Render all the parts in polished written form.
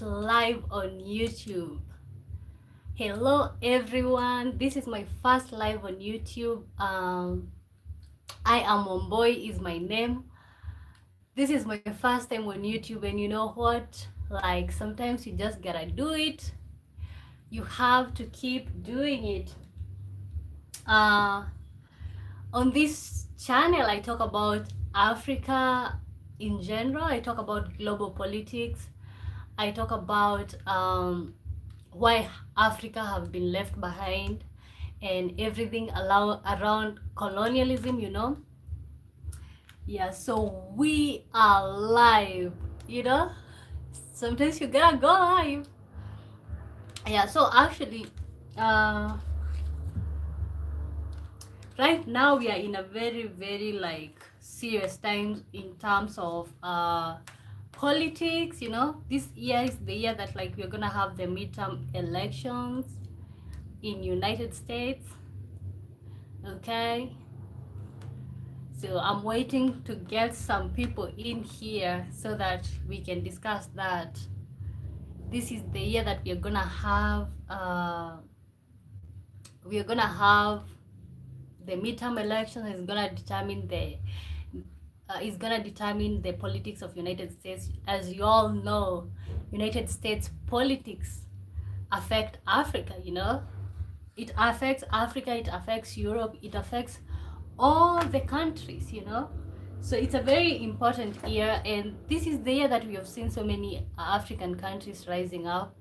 live on YouTube. Hello everyone, this is my first live on YouTube. I am Omboy is my name. This is my first time on YouTube, and you know what? Like sometimes you just gotta do it. You have to keep doing it. Uh, on this channel, I talk about Africa in general. I talk about global politics. I talk about why Africa have been left behind and everything around colonialism, you know. Yeah, so we are live, you know. Sometimes you gotta go live. Yeah, so actually, uh, right now we are in a very like serious times in terms of politics, you know. This year is the year that like we're gonna have the midterm elections in United States. Okay, so I'm waiting to get some people in here so that we can discuss that. This is the year that we are gonna have the midterm election is gonna determine the politics of United States. As you all know, United States politics affect Africa, you know. It affects Africa, it affects Europe, it affects all the countries, you know. So it's a very important year, and this is the year that we have seen so many African countries rising up.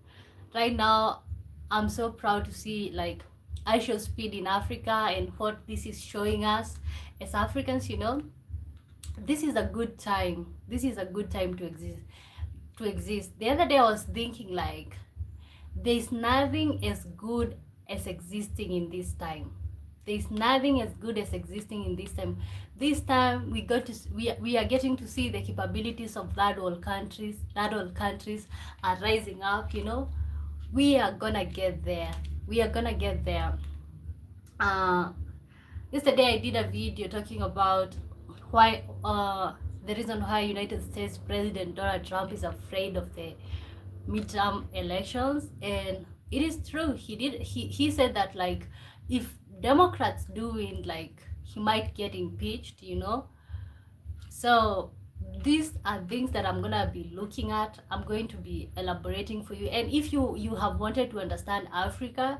Right now, I'm so proud to see like I show speed in Africa and what this is showing us as Africans, you know. This is a good time. This is a good time to exist. The other day I was thinking like there's nothing as good as existing in this time. There's nothing as good as existing in this time. This time we are getting to see the capabilities of third world countries. Third world countries are rising up, you know. We are gonna get there. We are gonna get there. Yesterday I did a video talking about why the reason why United States President Donald Trump is afraid of the midterm elections, and it is true. He said that like if Democrats do win, like he might get impeached, you know. So these are things that I'm gonna be looking at. I'm going to be elaborating for you, and if you have wanted to understand Africa,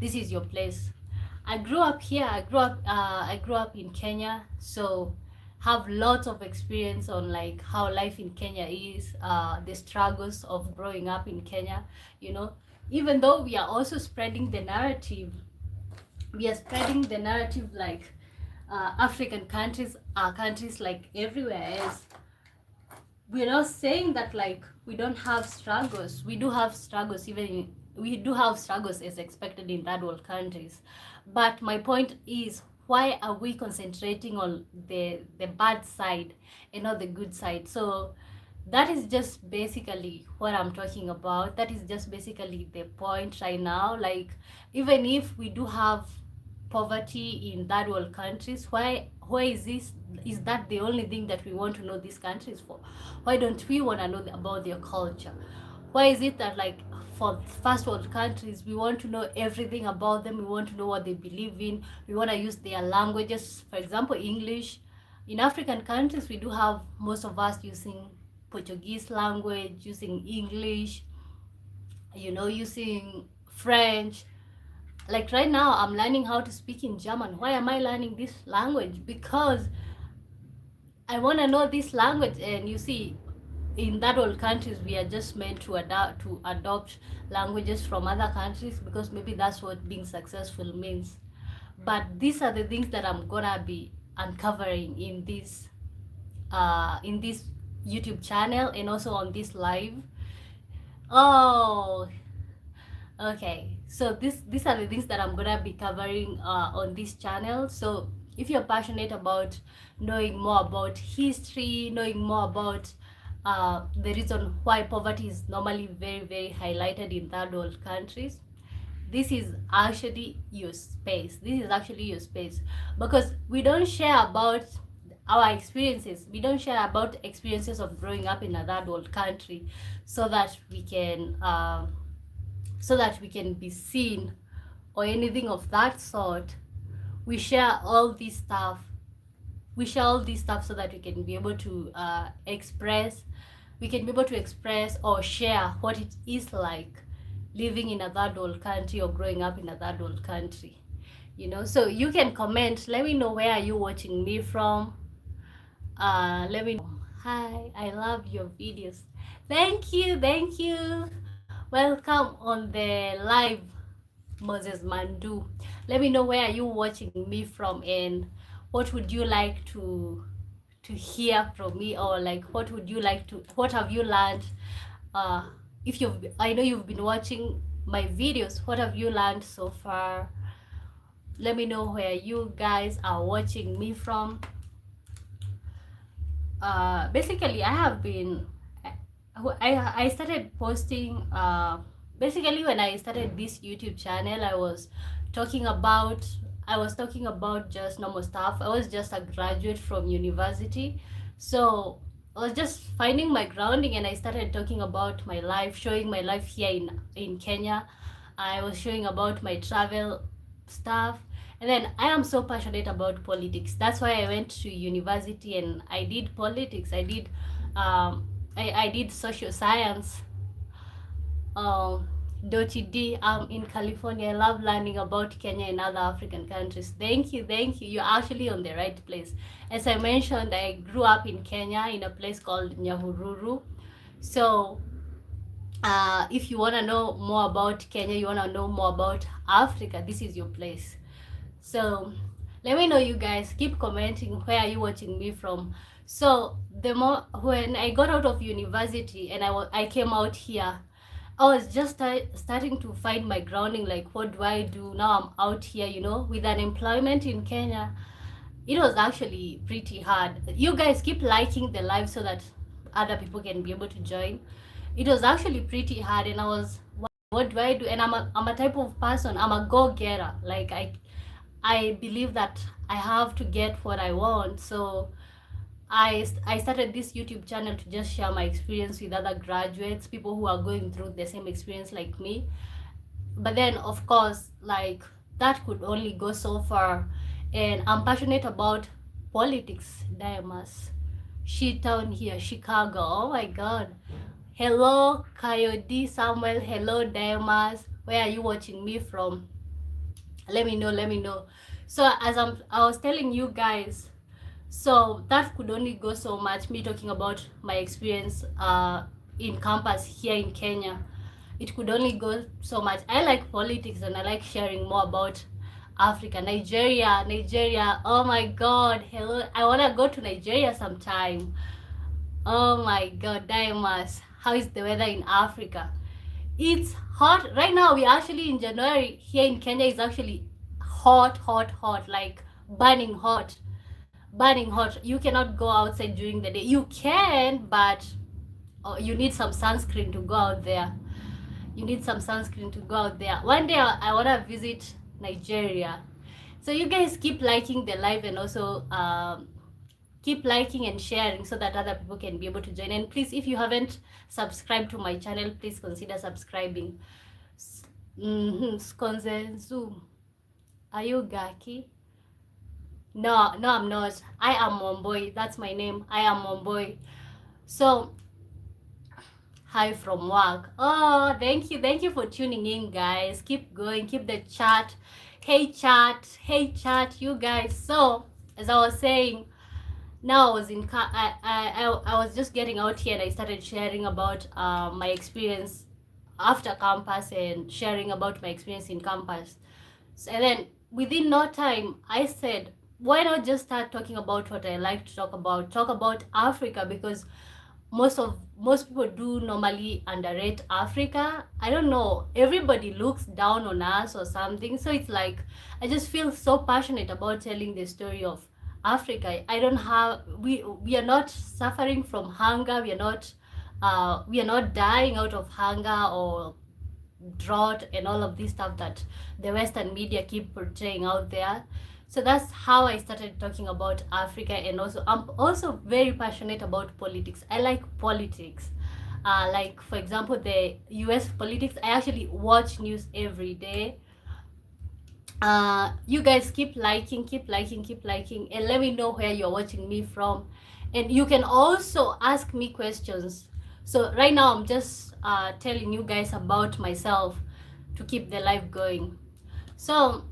this is your place. I grew up here. I grew up in Kenya, so have lots of experience on like how life in Kenya is, the struggles of growing up in Kenya, you know. Even though we are also spreading the narrative, like African countries are countries like everywhere else. We're not saying that like we don't have struggles. We do have struggles, we do have struggles as expected in third world countries. But my point is, why are we concentrating on the bad side and not the good side? So that is just basically what I'm talking about. That is just basically the point right now. Like even if we do have poverty in third world countries, why is that the only thing that we want to know these countries for? Why don't we want to know about their culture? Why is it that like for first world countries we want to know everything about them? We want to know what they believe in. We want to use their languages, for example English. In African countries we do have most of us using Portuguese language, using English, you know, using French. Like right now I'm learning how to speak in German. Why am I learning this language? Because I want to know this language. And you see, in that old countries we are just meant to adopt languages from other countries because maybe that's what being successful means. But these are the things that I'm gonna be uncovering in this YouTube channel and also on this live. Oh, okay, so these are the things that I'm gonna be covering on this channel. So if you're passionate about knowing more about history, knowing more about the reason why poverty is normally very highlighted in third world countries, this is actually your space. This is actually your space, because we don't share about our experiences. We don't share about experiences of growing up in a third world country, so that we can be seen or anything of that sort. We share all this stuff. So that we can be able to express. We can be able to express or share what it is like living in a third world country or growing up in a third world country. So you can comment. Let me know where are you watching me from. Let me know. Hi, I love your videos. Thank you. Welcome on the live, Moses Mandu. Let me know where are you watching me from, and what would you like to hear from me, or like what have you learned? If I know you've been watching my videos, what have you learned so far? Let me know where you guys are watching me from. Basically, I started posting, basically when I started this YouTube channel, I was talking about just normal stuff. I was just a graduate from university, so I was just finding my grounding, and I started talking about my life, showing my life here in Kenya. I was showing about my travel stuff. And then I am so passionate about politics. That's why I went to university and I did politics. I did social science. .ed. In California. I love learning about Kenya and other African countries. Thank you. You're actually on the right place. As I mentioned, I grew up in Kenya in a place called Nyahururu. So if you want to know more about Kenya, you want to know more about Africa, this is your place. So let me know, you guys. Keep commenting. Where are you watching me from? So when I got out of university and I came out here, I was just starting to find my grounding. Like, what do I do now? I'm out here, with unemployment in Kenya. It was actually pretty hard. You guys keep liking the live so that other people can be able to join. It was actually pretty hard, and I was, what do I do? And I'm a type of person. I'm a go-getter. Like, I believe that I have to get what I want. So I started this YouTube channel to just share my experience with other graduates, people who are going through the same experience like me. But then, of course, like, that could only go so far. And I'm passionate about politics. Diamas. Town here, Chicago. Oh my God. Hello, Coyote Samuel. Hello, Diamas. Where are you watching me from? Let me know. So as I was telling you guys, so that could only go so much, me talking about my experience in campus here in Kenya. It could only go so much. I like politics and I like sharing more about Africa. Nigeria, oh my God, hello, I want to go to Nigeria sometime. Oh my God, Diamas, how is the weather in Africa? It's hot right now. We're actually in January. Here in Kenya is actually hot, like burning hot. You cannot go outside during the day. You can, but you need some sunscreen to go out there. One day I want to visit Nigeria. So you guys keep liking the live, and also keep liking and sharing so that other people can be able to join. And please, if you haven't subscribed to my channel, please consider subscribing. Skonzenzu, are you Gaki? No, I'm not. I am Momboy. That's my name. I am Momboy. So, hi from work. Oh, thank you for tuning in, guys. Keep going. Keep the chat. Hey chat, you guys. So, as I was saying, now I was just getting out here, and I started sharing about my experience after campus and sharing about my experience in campus. So, and then within no time, I said, why not just start talking about what I like to talk about Africa, because most people do normally underrate Africa. I don't know, everybody looks down on us or something. So it's like, I just feel so passionate about telling the story of Africa. We are not suffering from hunger. We are not dying out of hunger or drought and all of this stuff that the Western media keep portraying out there. So that's how I started talking about Africa. And also I'm also very passionate about politics. I like politics. Like for example, the US politics, I actually watch news every day. You guys keep liking, and let me know where you're watching me from. And you can also ask me questions. So right now I'm just telling you guys about myself to keep the live going. So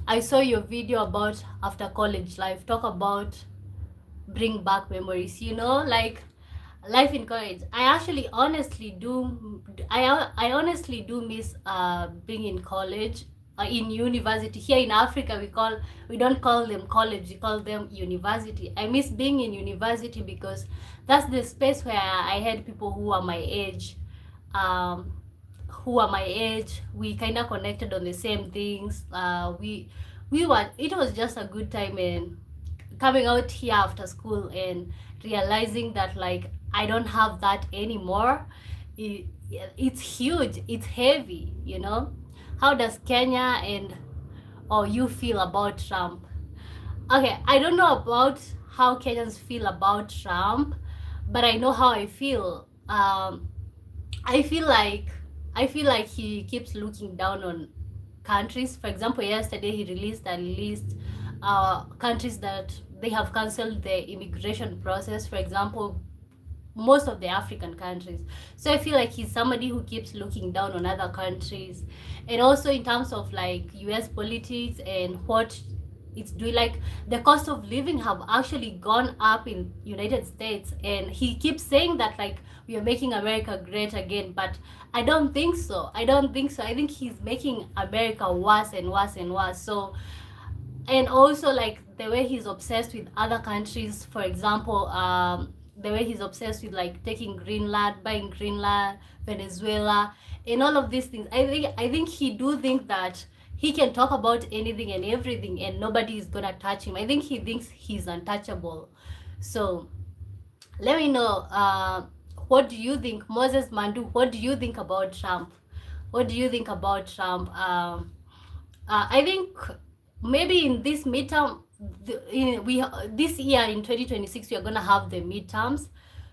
I saw your video about after college life. Talk about bring back memories, you know, like life in college. I actually honestly do, I honestly do miss being in college, in university. Here in Africa we don't call them college, we call them university. I miss being in university because that's the space where I had people who are my age, um we kind of connected on the same things. We were, it was just a good time. And coming out here after school and realizing that like I don't have that anymore, it, it's huge, it's heavy, you know. How does Kenya and or you feel about Trump? Okay, I don't know about how Kenyans feel about Trump, but I know how I feel. I feel like he keeps looking down on countries. For example, yesterday he released a list countries that they have cancelled the immigration process. For example, most of the African countries. So I feel like he's somebody who keeps looking down on other countries. And also in terms of like US politics and what it's doing, like the cost of living have actually gone up in United States, and he keeps saying that like we are making America great again, but I don't think so. I think he's making America worse and worse and worse. So, and also like the way he's obsessed with other countries. For example, the way he's obsessed with like taking Greenland, buying Greenland, Venezuela, and all of these things. I think he do think that he can talk about anything and everything and nobody is gonna touch him. I think he thinks he's untouchable. So let me know, what do you think? Moses Mandu, what do you think about Trump? What do you think about Trump? I think maybe in this midterm, this year in 2026 we are gonna have the midterms.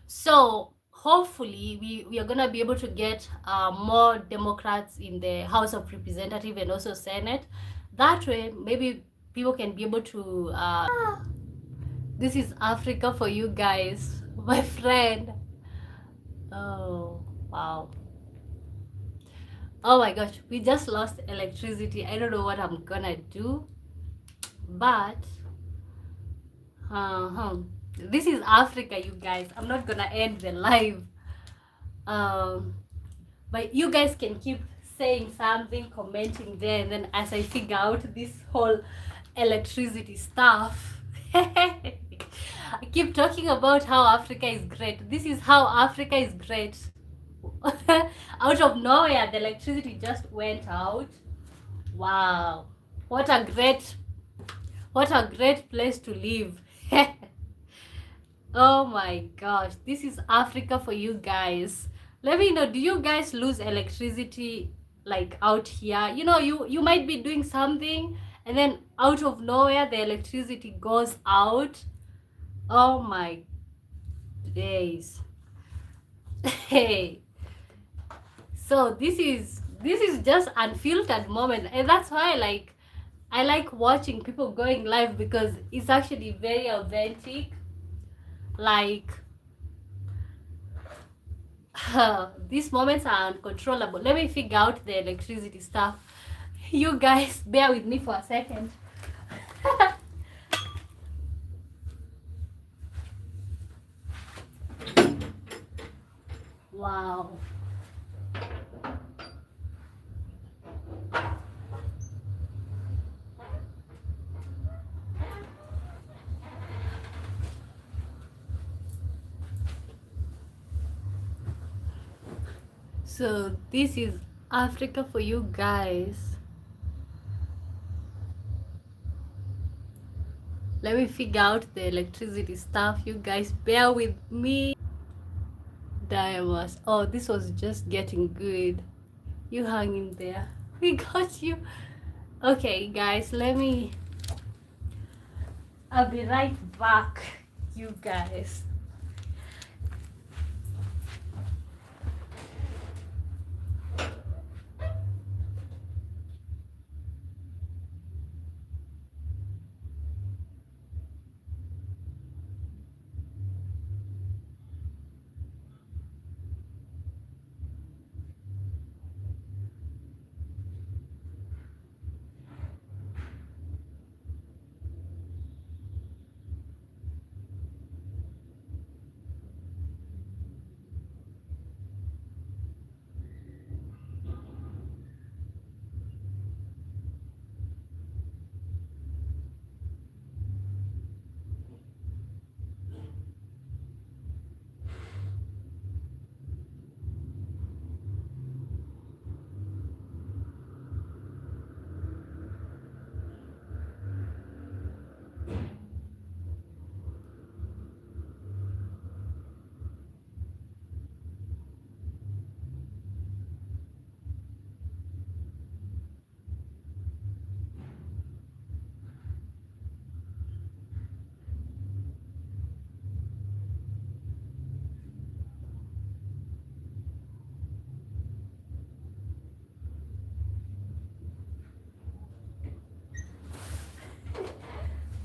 So hopefully we are gonna be able to get more Democrats in the House of Representatives and also Senate. That way maybe people can be able to this is Africa for you guys, my friend. Oh wow. Oh my gosh, we just lost electricity. I don't know what I'm gonna do, but this is Africa, you guys. I'm not gonna end the live. But you guys can keep saying something, commenting there, and then as I figure out this whole electricity stuff, I keep talking about how Africa is great. This is how Africa is great. Out of nowhere, the electricity just went out. Wow, what a great place to live. Oh my gosh, this is Africa for you guys. Let me know, do you guys lose electricity like out here? You know, you might be doing something and then out of nowhere the electricity goes out. Oh my days. Hey, so this is just unfiltered moment, and that's why I like watching people going live, because it's actually very authentic. Like these moments are uncontrollable. Let me figure out the electricity stuff. You guys bear with me for a second. Wow. So this is Africa for you guys. Let me figure out the electricity stuff. You guys bear with me. Diamonds. Oh, this was just getting good. You hang in there. We got you. Okay, guys, I'll be right back, you guys.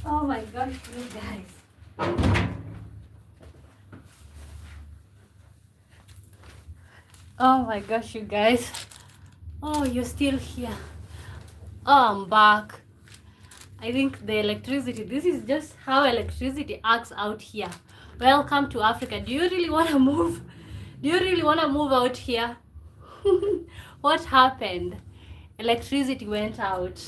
Oh my gosh, you guys. Oh my gosh, you guys. Oh, you're still here. Oh, I'm back. I think the electricity, this is just how electricity acts out here. Welcome to Africa. Do you really want to move? Do you really want to move out here? What happened? Electricity went out.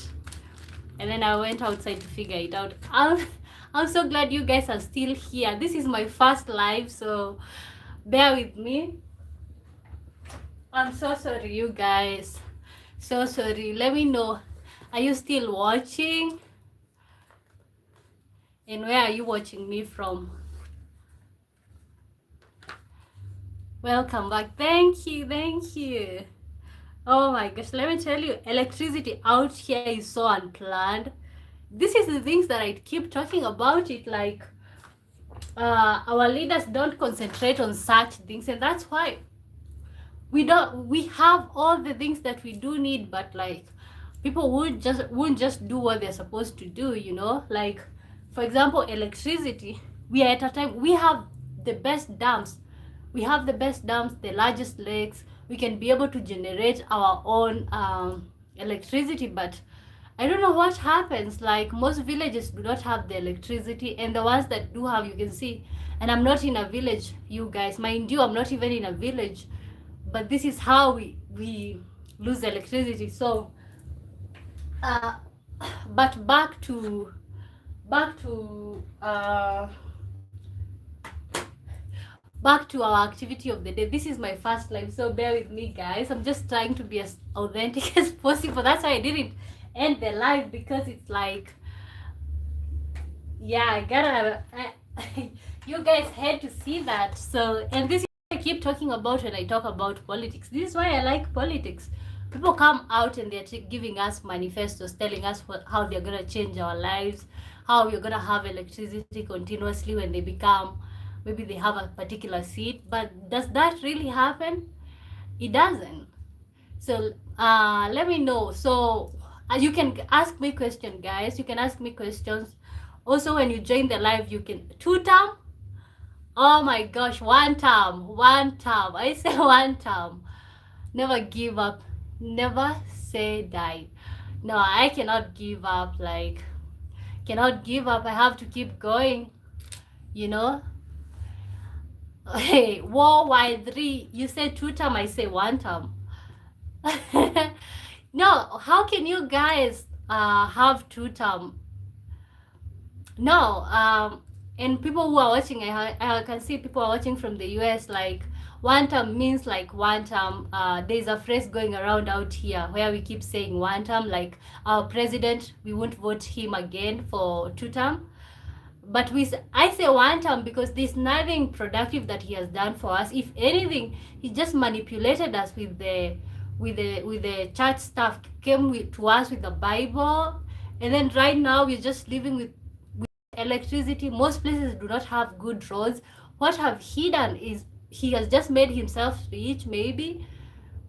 And then I went outside to figure it out. I'm so glad you guys are still here. This is my first live, so bear with me. I'm so sorry, you guys. So sorry. Let me know. Are you still watching? And where are you watching me from? Welcome back. Thank you. Thank you. Oh my gosh. Let me tell you, electricity out here is so unplanned. This is the things that I keep talking about it, like our leaders don't concentrate on such things, and that's why we have all the things that we do need, but like people won't just do what they're supposed to do, you know. Like, for example, electricity. We are at a time, we have the best dams, the largest lakes. We can be able to generate our own electricity, but I don't know what happens. Like, most villages do not have the electricity, and the ones that do have, you can see. And I'm not in a village, you guys. Mind you, I'm not even in a village. But this is how we lose electricity. So, but back to our activity of the day. This is my first live, so bear with me, guys. I'm just trying to be as authentic as possible. That's why I didn't end the live, because it's like, yeah, you guys had to see that. So, and this I keep talking about when I talk about politics. This is why I like politics. People come out and they're giving us manifestos, telling us how they're going to change our lives, how we're going to have electricity continuously when they become, maybe they have a particular seat. But does that really happen? It doesn't. So let me know. So you can ask me questions, guys. You can ask me questions. Also, when you join the live, you can 2-term. Oh my gosh, 1-term. I say 1-term. Never give up. Never say die. No, I cannot give up. Like, cannot give up. I have to keep going. You know. Hey, worldwide 3. You say 2-term. I say 1-term. No, how can you guys have 2-term? No, and people who are watching, I can see people are watching from the US. Like, 1-term means like 1-term. There's a phrase going around out here where we keep saying 1-term, like our president, we won't vote him again for 2-term. But I say 1-term because there's nothing productive that he has done for us. If anything, he just manipulated us with with the church stuff, came to us with the Bible, and then right now we're just living with electricity. Most places do not have good roads. What have he done is he has just made himself rich, maybe.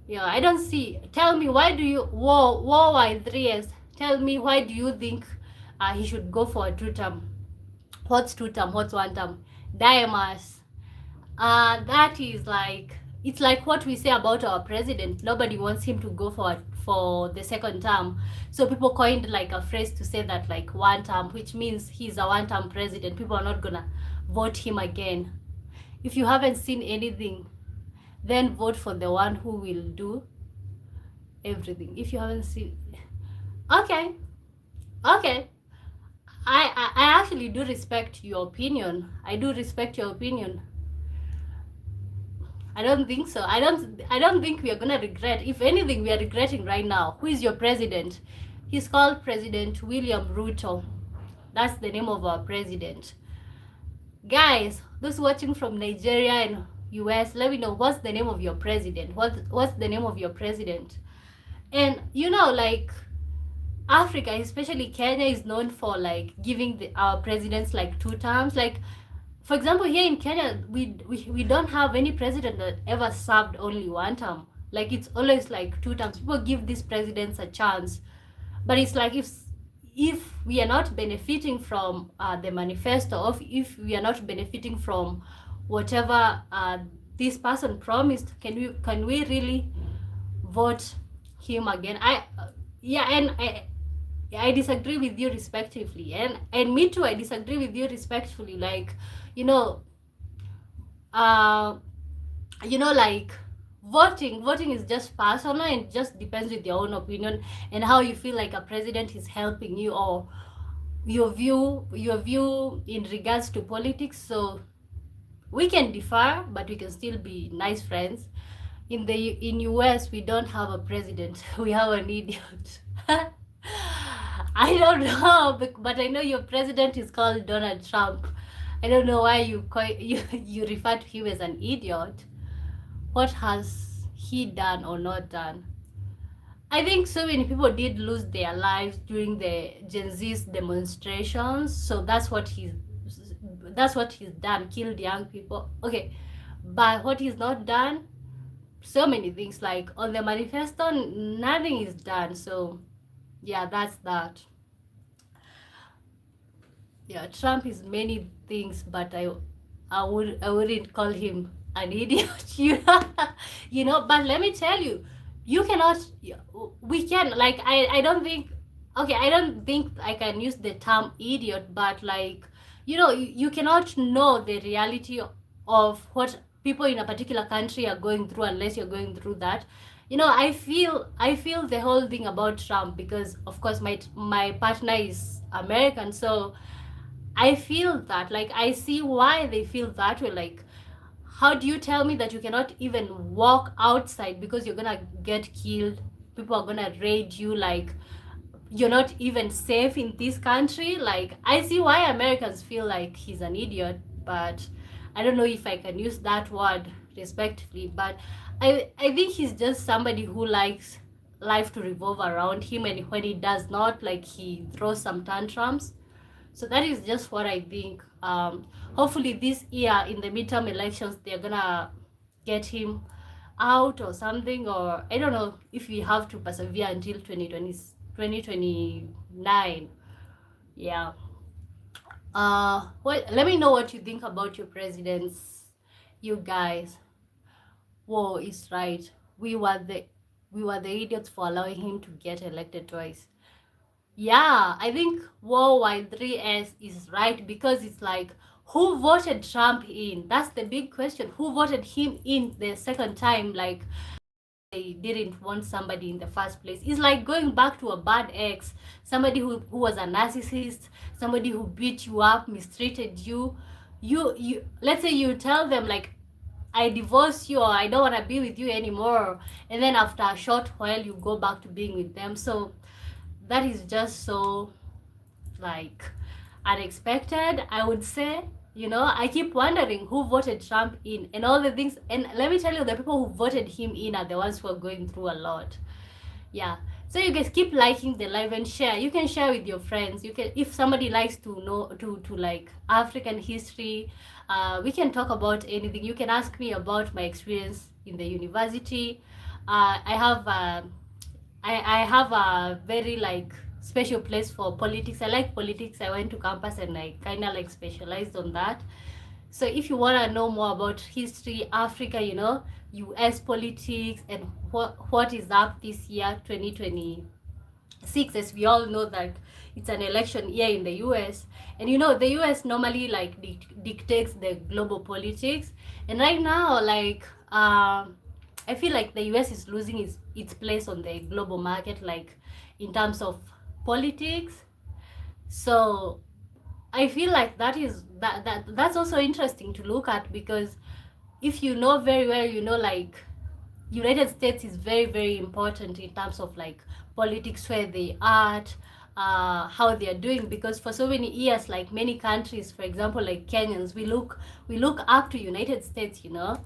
Yeah, I don't see. Tell me, why do you, why 3 years? Tell me, why do you think he should go for a 2 term? What's 2 term? What's 1 term? Diamas. That is like, it's like what we say about our president. Nobody wants him to go for the 2nd term. So people coined like a phrase to say that like 1 term, which means he's a 1 term president. People are not gonna vote him again. If you haven't seen anything, then vote for the one who will do everything. If you haven't seen, okay, okay. I actually do respect your opinion. I do respect your opinion. I don't think so. I don't think we are gonna regret. If anything, we are regretting right now. Who is your president? He's called President William Ruto. That's the name of our president. Guys, those watching from Nigeria and US, let me know, what's the name of your president? What's the name of your president? And you know, like Africa, especially Kenya, is known for like giving our presidents like 2 terms. Like, for example, here in Kenya, we don't have any president that ever served only 1 term. Like, it's always like 2 terms. People give these presidents a chance, but it's like if we are not benefiting from the manifesto, or if we are not benefiting from whatever this person promised, can we really vote him again? I disagree with you respectively, and me too. I disagree with you respectfully. Like, you know, like voting is just personal, and it just depends with your own opinion and how you feel like a president is helping you, or your view in regards to politics. So we can differ, but we can still be nice friends. In US, we don't have a president. We have an idiot. I don't know, but I know your president is called Donald Trump. I don't know why you refer to him as an idiot. What has he done or not done? I think so many people did lose their lives during the Gen Z's demonstrations. So that's what he's done, killed young people. Okay, but what he's not done, so many things. Like on the manifesto, nothing is done. So yeah, that's that. Yeah, Trump is many things, but I wouldn't call him an idiot. You know. But let me tell you, you cannot. We can, like, I don't think. Okay, I don't think I can use the term idiot, but like, you know, you cannot know the reality of what people in a particular country are going through unless you're going through that. You know, I feel the whole thing about Trump because, of course, my partner is American, so I feel that, like, I see why they feel that way. Like, how do you tell me that you cannot even walk outside because you're gonna get killed? People are gonna raid you. Like, you're not even safe in this country. Like, I see why Americans feel like he's an idiot, but I don't know if I can use that word respectfully. But I think he's just somebody who likes life to revolve around him, and when he does not, like, he throws some tantrums. So that is just what I think. Hopefully this year in the midterm elections, they're gonna get him out or something, or I don't know if we have to persevere until 2029. Yeah. Well, let me know what you think about your presidents, you guys. Whoa, it's right. We were the idiots for allowing him to get elected twice. Yeah, I think worldwide 3S is right, because it's like, who voted Trump in? That's the big question. Who voted him in the 2nd time? Like, they didn't want somebody in the first place. It's like going back to a bad ex, somebody who was a narcissist, somebody who beat you up, mistreated you. You let's say you tell them, like, I divorce you, or I don't want to be with you anymore, and then after a short while you go back to being with them. So that is just so, like, unexpected, I would say. You know, I keep wondering who voted Trump in and all the things. And let me tell you, the people who voted him in are the ones who are going through a lot. Yeah. So you guys keep liking the live and share. You can share with your friends. You can, if somebody likes to know to like African history, we can talk about anything. You can ask me about my experience in the university. I have a very like special place for politics. I like politics. I went to campus and I kind of like specialized on that. So if you want to know more about history, Africa, you know, US politics and what is up this year, 2026, as we all know that it's an election year in the US. And you know, the US normally like dictates the global politics. And right now, like, I feel like the US is losing its place on the global market, like in terms of politics. So I feel like that's also interesting to look at, because if you know very well, you know, like United States is very, very important in terms of like politics, where they are, how they are doing, because for so many years, like many countries, for example, like Kenyans, we look up to United States, you know.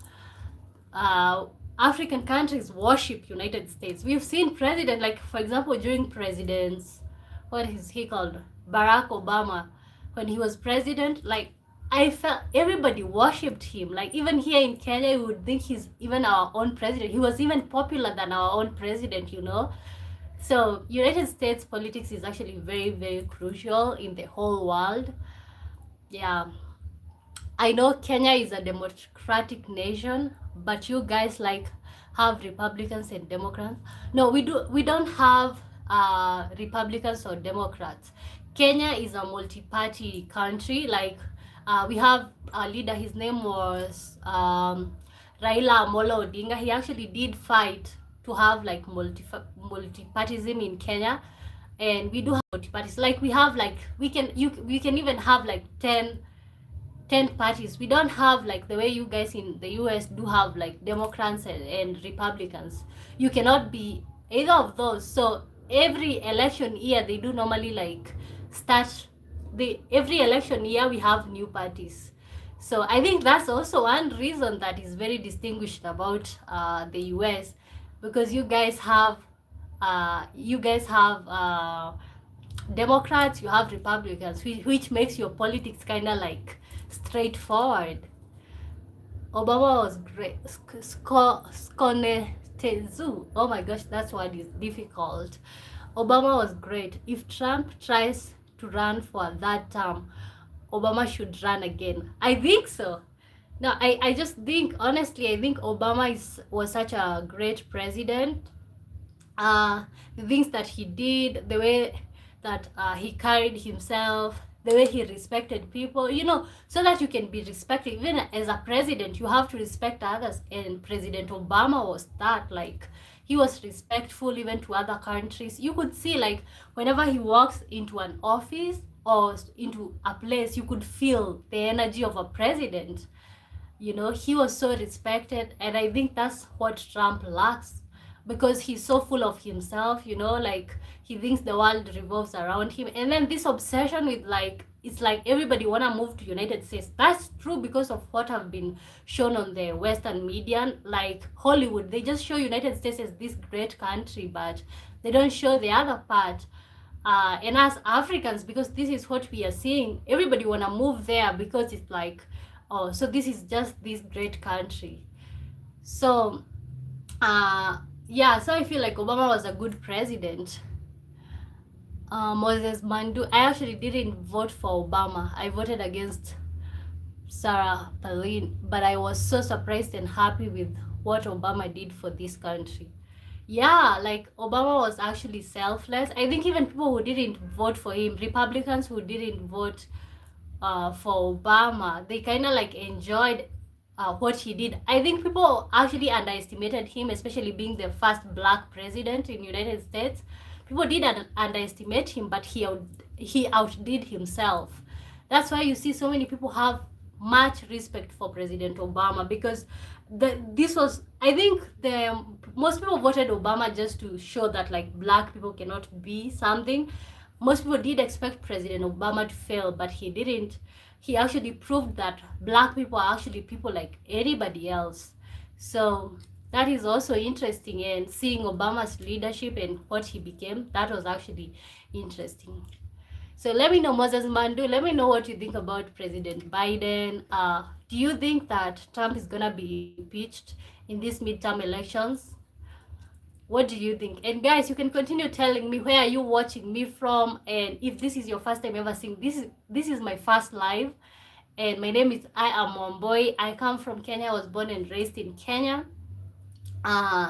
African countries worship United States. We've seen president, like for example, during presidents, what is he called? Barack Obama, when he was president, like I felt everybody worshipped him. Like even here in Kenya, you would think he's even our own president. He was even popular than our own president, you know. So United States politics is actually very, very crucial in the whole world. Yeah. I know Kenya is a democratic nation, but you guys like have Republicans and Democrats. No, we don't have Republicans or Democrats. Kenya is a multi-party country. Like we have a leader, his name was Raila Amolo Odinga. He actually did fight to have like multi-partyism in Kenya, and we do have multi-parties. Like we have like we can even have like 10 parties. We don't have like the way you guys in the US do have like Democrats and Republicans. You cannot be either of those. So every election year they do normally like start every election year we have new parties. So I think that's also one reason that is very distinguished about the US, because you guys have Democrats, you have Republicans, which makes your politics kind of like straightforward. Obama was great. Oh my gosh, that's what is difficult. Obama was great. If Trump tries to run for that term, Obama should run again. I think so. No, I just think, honestly, I think Obama was such a great president. The things that he did, the way that he carried himself, the way he respected people, you know, so that you can be respected. Even as a president, you have to respect others. And President Obama was that, like, he was respectful even to other countries. You could see, like, whenever he walks into an office or into a place, you could feel the energy of a president. You know, he was so respected. And I think that's what Trump lacks, because he's so full of himself, you know, like he thinks the world revolves around him. And then this obsession with like, it's like everybody want to move to United States. That's true because of what have been shown on the Western media, like Hollywood. They just show United States as this great country, but they don't show the other part. And as Africans, because this is what we are seeing, everybody want to move there because it's like, oh, so this is just this great country. So yeah, so I feel like Obama was a good president. Moses Mandu, I actually didn't vote for Obama. I voted against Sarah Palin, but I was so surprised and happy with what Obama did for this country. Yeah, like Obama was actually selfless. I think even people who didn't vote for him, Republicans who didn't vote for Obama, they kind of like enjoyed what he did. I think people actually underestimated him, especially being the first black president in United States. People did underestimate him, but he outdid himself. That's why you see so many people have much respect for President Obama, because this was, I think most people voted Obama just to show that like black people cannot be something. Most people did expect President Obama to fail, but he didn't. he actually proved that black people are actually people like anybody else. So that is also interesting, and seeing Obama's leadership and what he became, that was actually interesting. So let me know, Moses Mandu, let me know what you think about President Biden. Do you think that Trump is gonna be impeached in these midterm elections? What do you think? And guys, you can continue telling me where are you watching me from, and if this is your first time ever seeing this is my first live, and my name is I am Wamboy. I come from Kenya. I was born and raised in Kenya.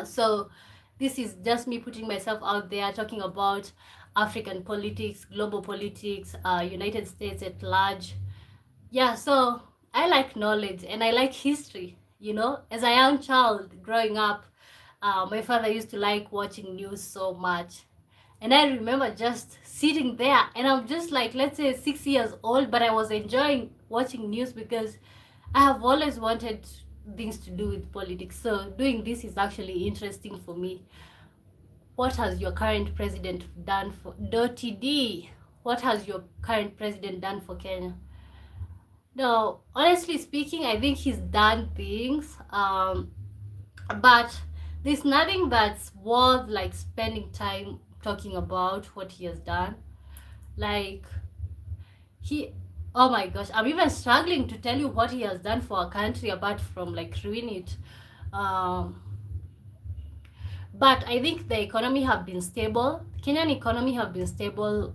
So this is just me putting myself out there, talking about African politics, global politics, United States at large. Yeah, so I like knowledge and I like history. You know, as a young child growing up, my father used to like watching news so much. And I remember just sitting there, and I'm just like, let's say 6 years old, but I was enjoying watching news because I have always wanted things to do with politics. So doing this is actually interesting for me. What has your current president done for Dottie D? What has your current president done for Kenya? No, honestly speaking, I think he's done things, but there's nothing that's worth like spending time talking about what he has done. Like he, oh my gosh, I'm even struggling to tell you what he has done for our country apart from like ruin it. But I think the economy have been stable. Kenyan economy have been stable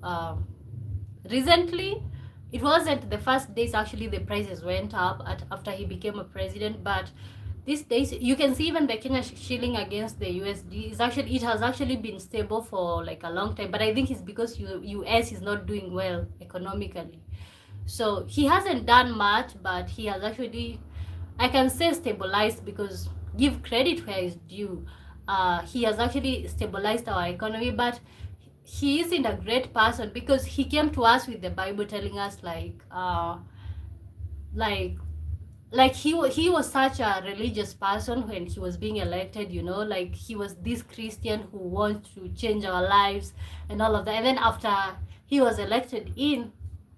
recently. It wasn't the first days actually the prices went up after he became a president, but these days you can see even the Kenya shilling against the USD it has actually been stable for like a long time. But I think it's because US is not doing well economically. So he hasn't done much, but he has actually, I can say, stabilized, because give credit where it's due. He has actually stabilized our economy, but he isn't a great person because he came to us with the Bible telling us like he was such a religious person when he was being elected, you know, like he was this Christian who wants to change our lives and all of that. And then after he was elected in,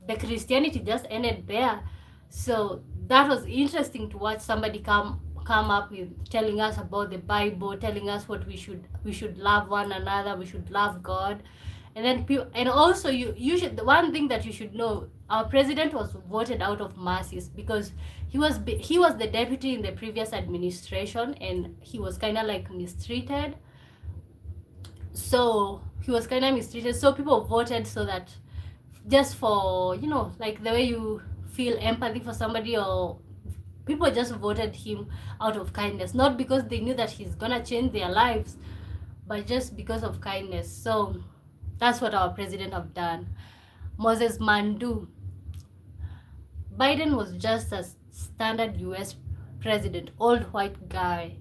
the Christianity just ended there. So that was interesting to watch somebody come up with telling us about the Bible, telling us what we should love one another, we should love God. And then and also you should, the one thing that you should know, our president was voted out of masses because he was the deputy in the previous administration, and he was kind of like mistreated. So so people voted so that, just for, you know, like the way you feel empathy for somebody, or people just voted him out of kindness, not because they knew that he's gonna change their lives, but just because of kindness. So that's what our president have done. Moses Mandu. Biden was just a standard US president, old white guy,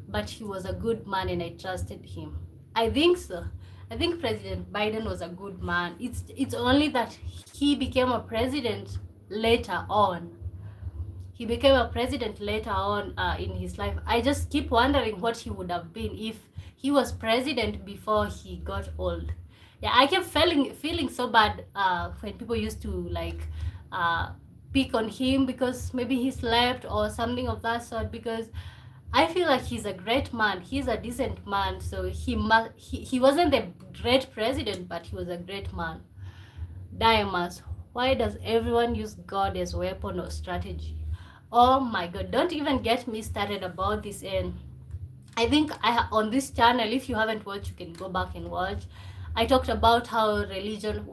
but he was a good man and I trusted him. I think so. I think President Biden was a good man. It's only that he became a president later on. He became a president later on in his life. I just keep wondering what he would have been if he was president before he got old. Yeah, I kept feeling so bad when people used to like pick on him because maybe he slept or something of that sort, because I feel like he's a great man. He's a decent man. So he wasn't a great president, but he was a great man. Diamas, why does everyone use God as a weapon or strategy? Oh my God, don't even get me started about this. And I think on this channel, if you haven't watched, you can go back and watch. I talked about how religion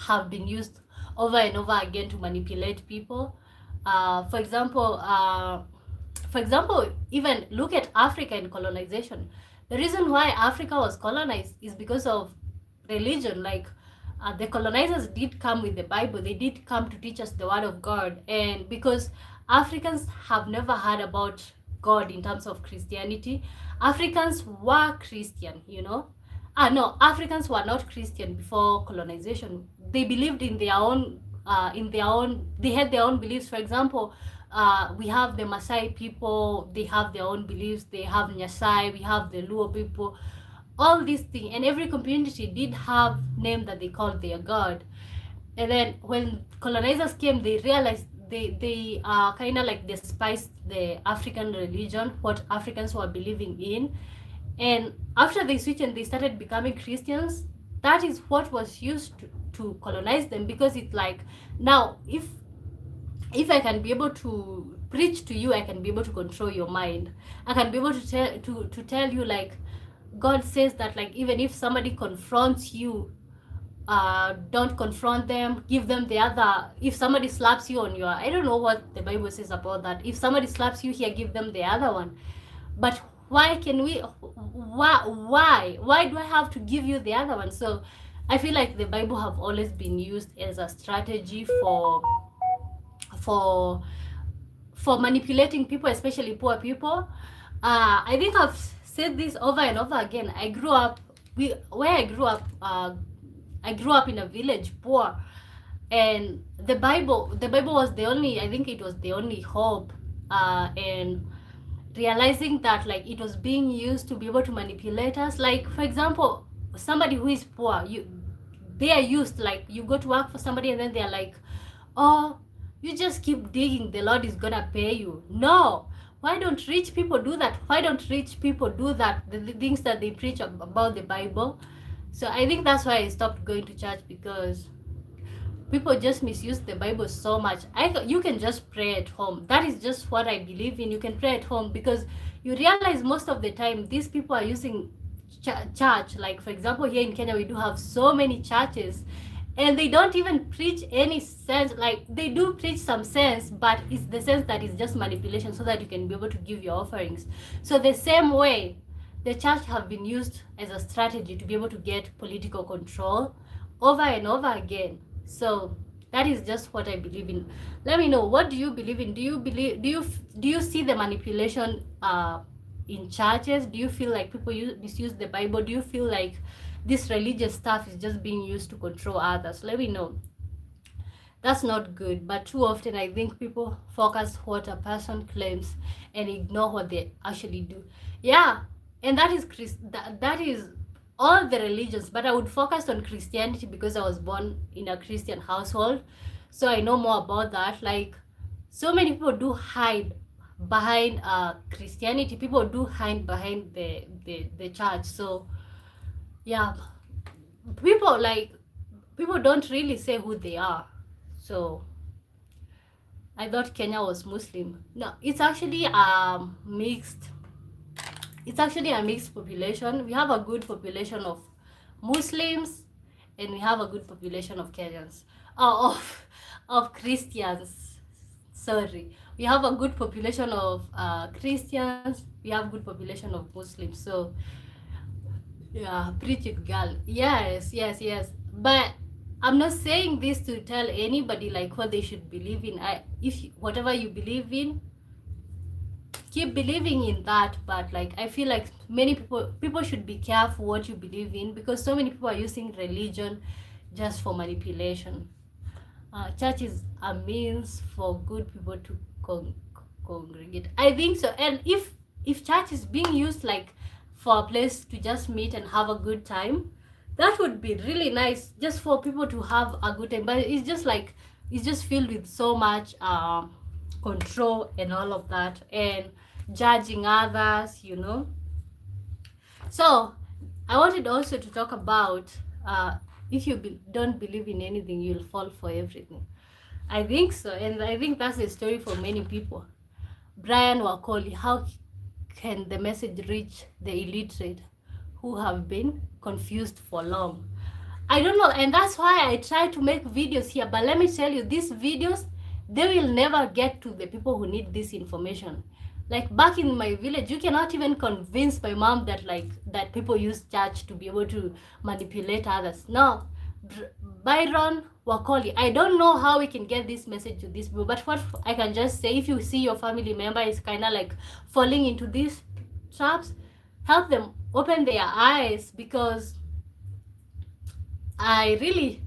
have been used over and over again to manipulate people. For example, even look at Africa and colonization. The reason why Africa was colonized is because of religion. Like the colonizers did come with the Bible. They did come to teach us the word of God. And because Africans have never heard about God in terms of Christianity, Africans were Christian, you know. No, Africans were not Christian before colonization. They believed in their own, they had their own beliefs. For example, we have the Maasai people, they have their own beliefs. They have Nyasai, we have the Luo people, all these things. And every community did have name that they called their God. And then when colonizers came, they realized they kind of like despised the African religion, what Africans were believing in. And after they switched and they started becoming Christians, that is what was used to colonize them. Because it's like, now if I can be able to preach to you, I can be able to control your mind. I can be able to tell you, like, God says that, like, even if somebody confronts you, don't confront them, give them the other. If somebody slaps you on your, I don't know what the Bible says about that. If somebody slaps you here, give them the other one. But why do I have to give you the other one? So I feel like the Bible have always been used as a strategy for manipulating people, especially poor people. I think I've said this over and over again. I grew up I grew up in a village, poor, and the Bible was the only, I think it was the only hope. And realizing that, like, it was being used to be able to manipulate us. Like, for example, somebody who is poor, they are used, like, you go to work for somebody and then they're like, oh, you just keep digging, the Lord is gonna pay you. No. Why don't rich people do that? Why don't rich people do that? The things that they preach about the Bible. So I think that's why I stopped going to church, because people just misuse the Bible so much. You can just pray at home. That is just what I believe in. You can pray at home, because you realize most of the time these people are using church. Like, for example, here in Kenya, we do have so many churches, and they don't even preach any sense. Like, they do preach some sense, but it's the sense that is just manipulation so that you can be able to give your offerings. So the same way, the church have been used as a strategy to be able to get political control over and over again. So that is just what I believe in. Let me know, what do you believe in? Do you see the manipulation in churches? Do you feel like people misuse the Bible? Do you feel like this religious stuff is just being used to control others? Let me know. That's not good. But too often I think people focus what a person claims and ignore what they actually do. Yeah, and that is all the religions, but I would focus on Christianity because I was born in a Christian household, so I know more about that. Like, so many people do hide behind Christianity. People do hide behind the church. So yeah, people don't really say who they are. So I thought Kenya was Muslim. No, it's actually mixed. It's actually a mixed population. We have a good population of Muslims, and we have a good population of Kenyans. Of Christians. Sorry. We have a good population of Christians. We have good population of Muslims. So yeah, preach it, girl. Yes. But I'm not saying this to tell anybody like what they should believe in. If whatever you believe in, keep believing in that. But like, I feel like many people should be careful what you believe in, because so many people are using religion just for manipulation. Church is a means for good people to congregate, I think so. And if church is being used like for a place to just meet and have a good time, that would be really nice, just for people to have a good time. But it's just like, it's just filled with so much control and all of that, and judging others, you know. So I wanted also to talk about if you don't believe in anything, you'll fall for everything. I think so, and I think that's a story for many people. Brian Wakoli, how can the message reach the illiterate who have been confused for long? I don't know, and that's why I try to make videos here. But let me tell you, these videos, they will never get to the people who need this information. Like, back in my village, you cannot even convince my mom that people use church to be able to manipulate others. No, Byron Wakoli, I don't know how we can get this message to these people, but what I can just say, if you see your family member is kind of like falling into these traps, help them open their eyes, because I really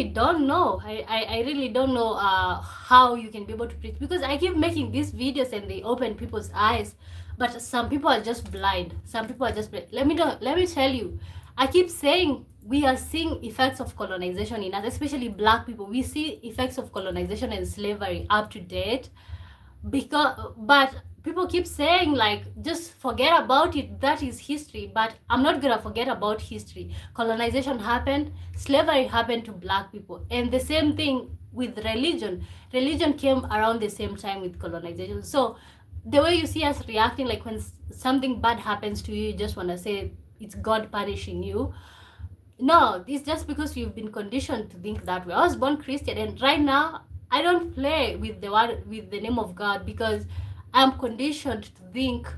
don't know. I really don't know how you can be able to preach, because I keep making these videos and they open people's eyes, but some people are just blind. Let me tell you, I keep saying we are seeing effects of colonization in us, especially black people. We see effects of colonization and slavery up to date, but people keep saying like just forget about it, that is history. But I'm not gonna forget about history. Colonization happened, slavery happened to black people, and the same thing with religion came around the same time with colonization. So the way you see us reacting, like when something bad happens to you, you just want to say it's God punishing you. No, it's just because we've been conditioned to think that way. I was born Christian, and right now I don't play with the word, with the name of God, because I'm conditioned to think.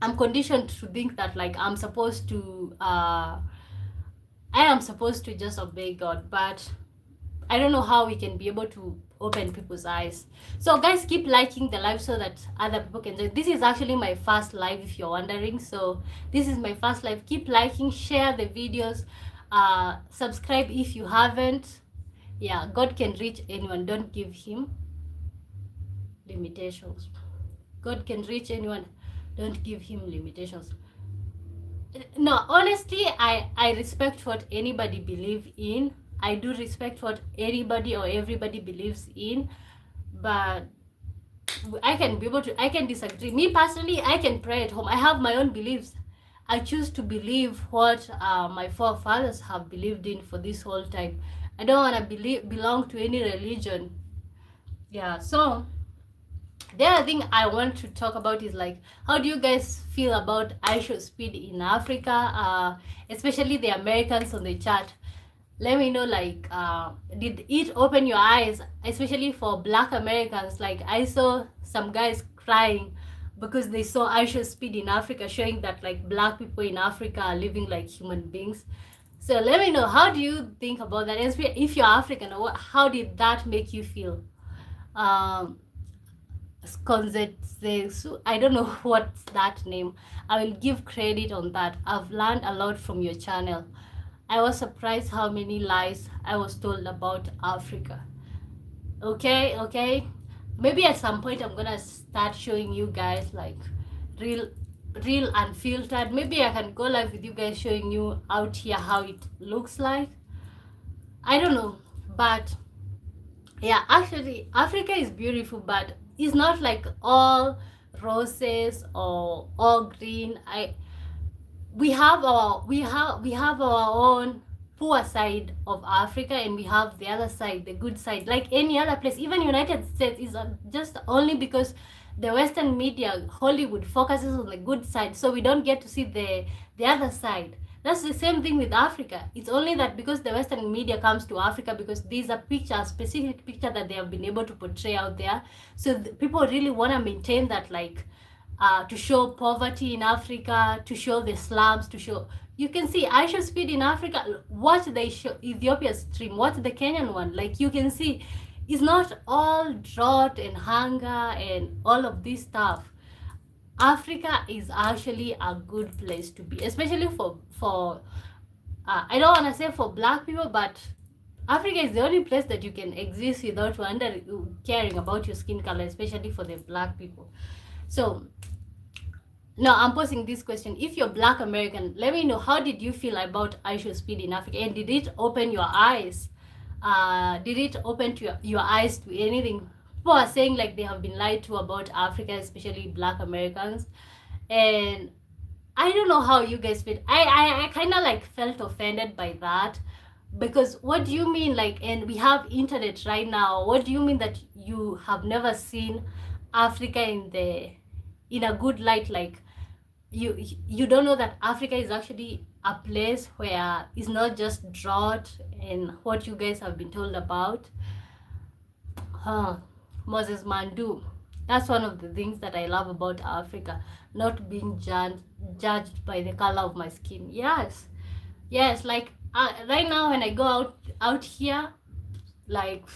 I'm conditioned to think that like I'm supposed to. I am supposed to just obey God, but I don't know how we can be able to open people's eyes. So guys, keep liking the live so that other people can join. This is actually my first live, if you're wondering. So this is my first live. Keep liking, share the videos, subscribe if you haven't. Yeah, God can reach anyone. Don't give him limitations. God can reach anyone. Don't give him limitations. No, honestly, I respect what anybody believe in. I do respect what anybody or everybody believes in, but I can disagree. Me personally, I can pray at home. I have my own beliefs. I choose to believe what my forefathers have believed in for this whole time. I don't want to belong to any religion. Yeah, so the other thing I want to talk about is like, how do you guys feel about iShow Speed in Africa, especially the Americans on the chat? Let me know, like, did it open your eyes, especially for black Americans? Like, I saw some guys crying because they saw iShow Speed in Africa, showing that like black people in Africa are living like human beings. So let me know, how do you think about that? If you're African, how did that make you feel? I don't know what's that name. I will give credit on that. I've learned a lot from your channel. I was surprised how many lies I was told about Africa. Okay. Maybe at some point I'm gonna start showing you guys like real unfiltered. Maybe I can go live with you guys showing you out here how it looks like. I don't know, but yeah, actually Africa is beautiful, but it's not like all roses or all green. We have our own poor side of Africa, and we have the other side, the good side, like any other place. Even United States is just only because the Western media, Hollywood, focuses on the good side, so we don't get to see the other side. That's the same thing with Africa. It's only that because the Western media comes to Africa, because these are specific picture that they have been able to portray out there. So people really want to maintain that, like, to show poverty in Africa, to show the slums, to show. You can see iShow Speed in Africa. Watch the show, Ethiopia stream. Watch the Kenyan one. Like, you can see, it's not all drought and hunger and all of this stuff. Africa is actually a good place to be, especially for I don't want to say for black people, but Africa is the only place that you can exist without caring about your skin color, especially for the black people. So now I'm posing this question: if you're black American, let me know, how did you feel about iShow Speed in Africa, and did it open your eyes? Did it open your eyes to anything? People are saying like they have been lied to about Africa, especially black Americans, and I don't know how you guys feel. I kind of like felt offended by that, because what do you mean, like, and we have internet right now, what do you mean that you have never seen Africa in a good light? Like, you don't know that Africa is actually a place where it's not just drought and what you guys have been told about. Moses Mandu. That's one of the things that I love about Africa, not being judged by the color of my skin. Yes, like right now when I go out here, like,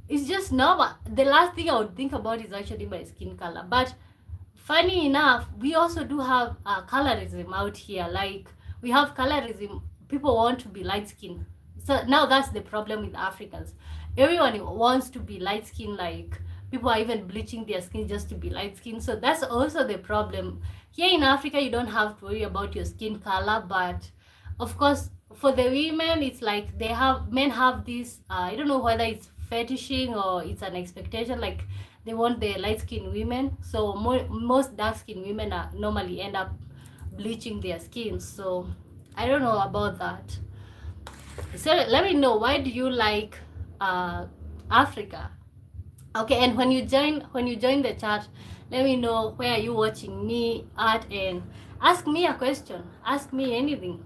it's just normal. The last thing I would think about is actually my skin color. But funny enough, we also do have colorism out here. Like, we have colorism. People want to be light skinned. So now that's the problem with Africans. Everyone wants to be light skinned. Like, people are even bleaching their skin just to be light skinned. So that's also the problem. Here in Africa, you don't have to worry about your skin color, but Of course, for the women, it's like men have this, I don't know whether it's fetishing or it's an expectation, like they want the light skinned women. So most dark skinned women are normally end up bleaching their skin. So I don't know about that. So let me know, why do you like Africa? Okay, and when you join the chat, let me know where are you watching me at, and ask me a question, ask me anything.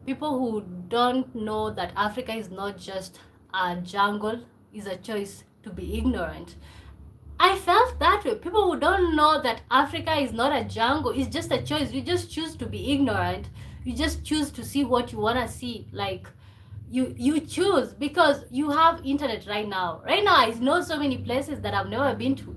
People who don't know that Africa is not just a jungle, is a choice to be ignorant. I felt that way. People who don't know that Africa is not a jungle, it's just a choice. You just choose to be ignorant. You just choose to see what you want to see. Like, you choose, because you have internet right now. Right now, I know so many places that I've never been to.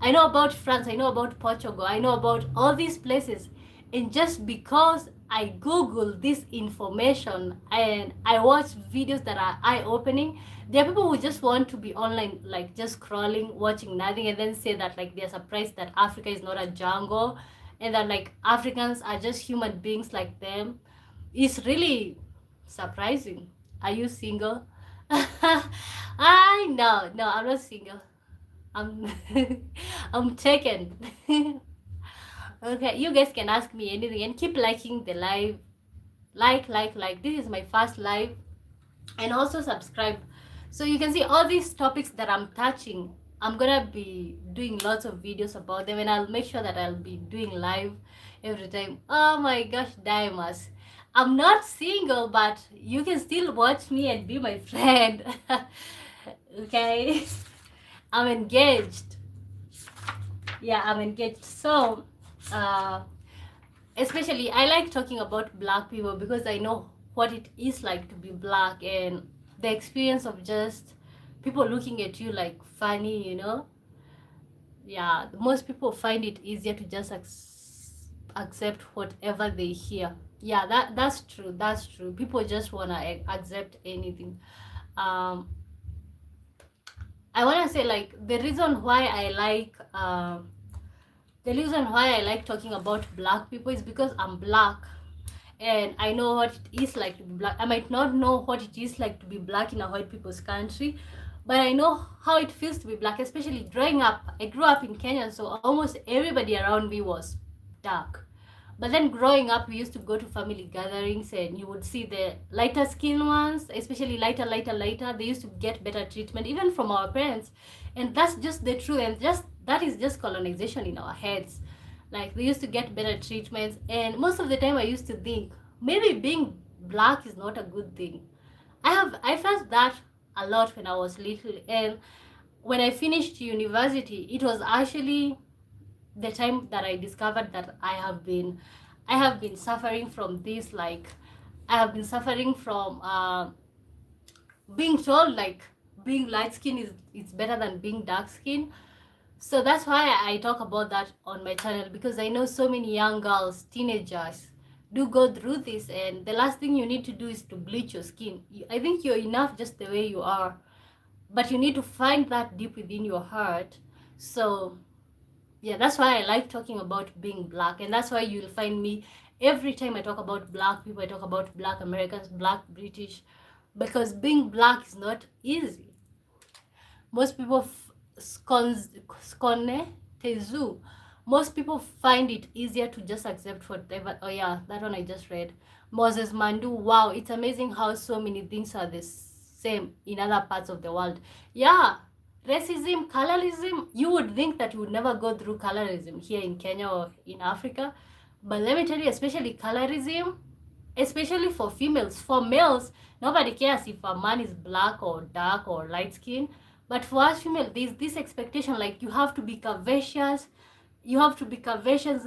I know about France, I know about Portugal, I know about all these places. And just because I Google this information and I watch videos that are eye-opening, there are people who just want to be online, like just scrolling, watching nothing, and then say that like they're surprised that Africa is not a jungle and that like Africans are just human beings like them. It's really surprising. Are you single? I no, I'm not single. I'm I'm taken. Okay, you guys can ask me anything and keep liking the live. Like. This is my first live. And also subscribe. So you can see all these topics that I'm touching. I'm gonna be doing lots of videos about them, and I'll make sure that I'll be doing live every time. Oh my gosh, Diamas. I'm not single, but you can still watch me and be my friend. Okay? I'm engaged. Yeah, I'm engaged. So, especially, I like talking about black people because I know what it is like to be black, and the experience of just people looking at you like funny, you know. Yeah, most people find it easier to just accept whatever they hear. Yeah, that's true. People just want to accept anything. I want to say, like, the reason why I like talking about black people is because I'm black, and I know what it is like to be black. I might not know what it is like to be black in a white people's country, but I know how it feels to be black, especially growing up. I grew up in Kenya, so almost everybody around me was dark. But then growing up, we used to go to family gatherings, and you would see the lighter skin ones, especially lighter. They used to get better treatment, even from our parents. And that's just the truth. And that is just colonization in our heads. Like, they used to get better treatments. And most of the time I used to think, maybe being black is not a good thing. I felt that a lot when I was little. And when I finished university, it was actually the time that I discovered that I have been suffering from this. Like, I have been suffering from being told like being light skin is it's better than being dark skin. So that's why I talk about that on my channel, because I know so many young girls, teenagers, do go through this, and the last thing you need to do is to bleach your skin. I think you're enough just the way you are, but you need to find that deep within your heart. So yeah, that's why I like talking about being black, and that's why you'll find me every time I talk about black people, I talk about black Americans, black British, because being black is not easy. Most people most people find it easier to just accept whatever. Oh yeah, that one I just read. Moses Mandu, wow, it's amazing how so many things are the same in other parts of the world. Yeah, racism, colorism, you would think that you would never go through colorism here in Kenya or in Africa. But let me tell you, especially colorism, especially for females. For males, nobody cares if a man is black or dark or light skin. But for us females, there's this expectation, like you have to be curvaceous,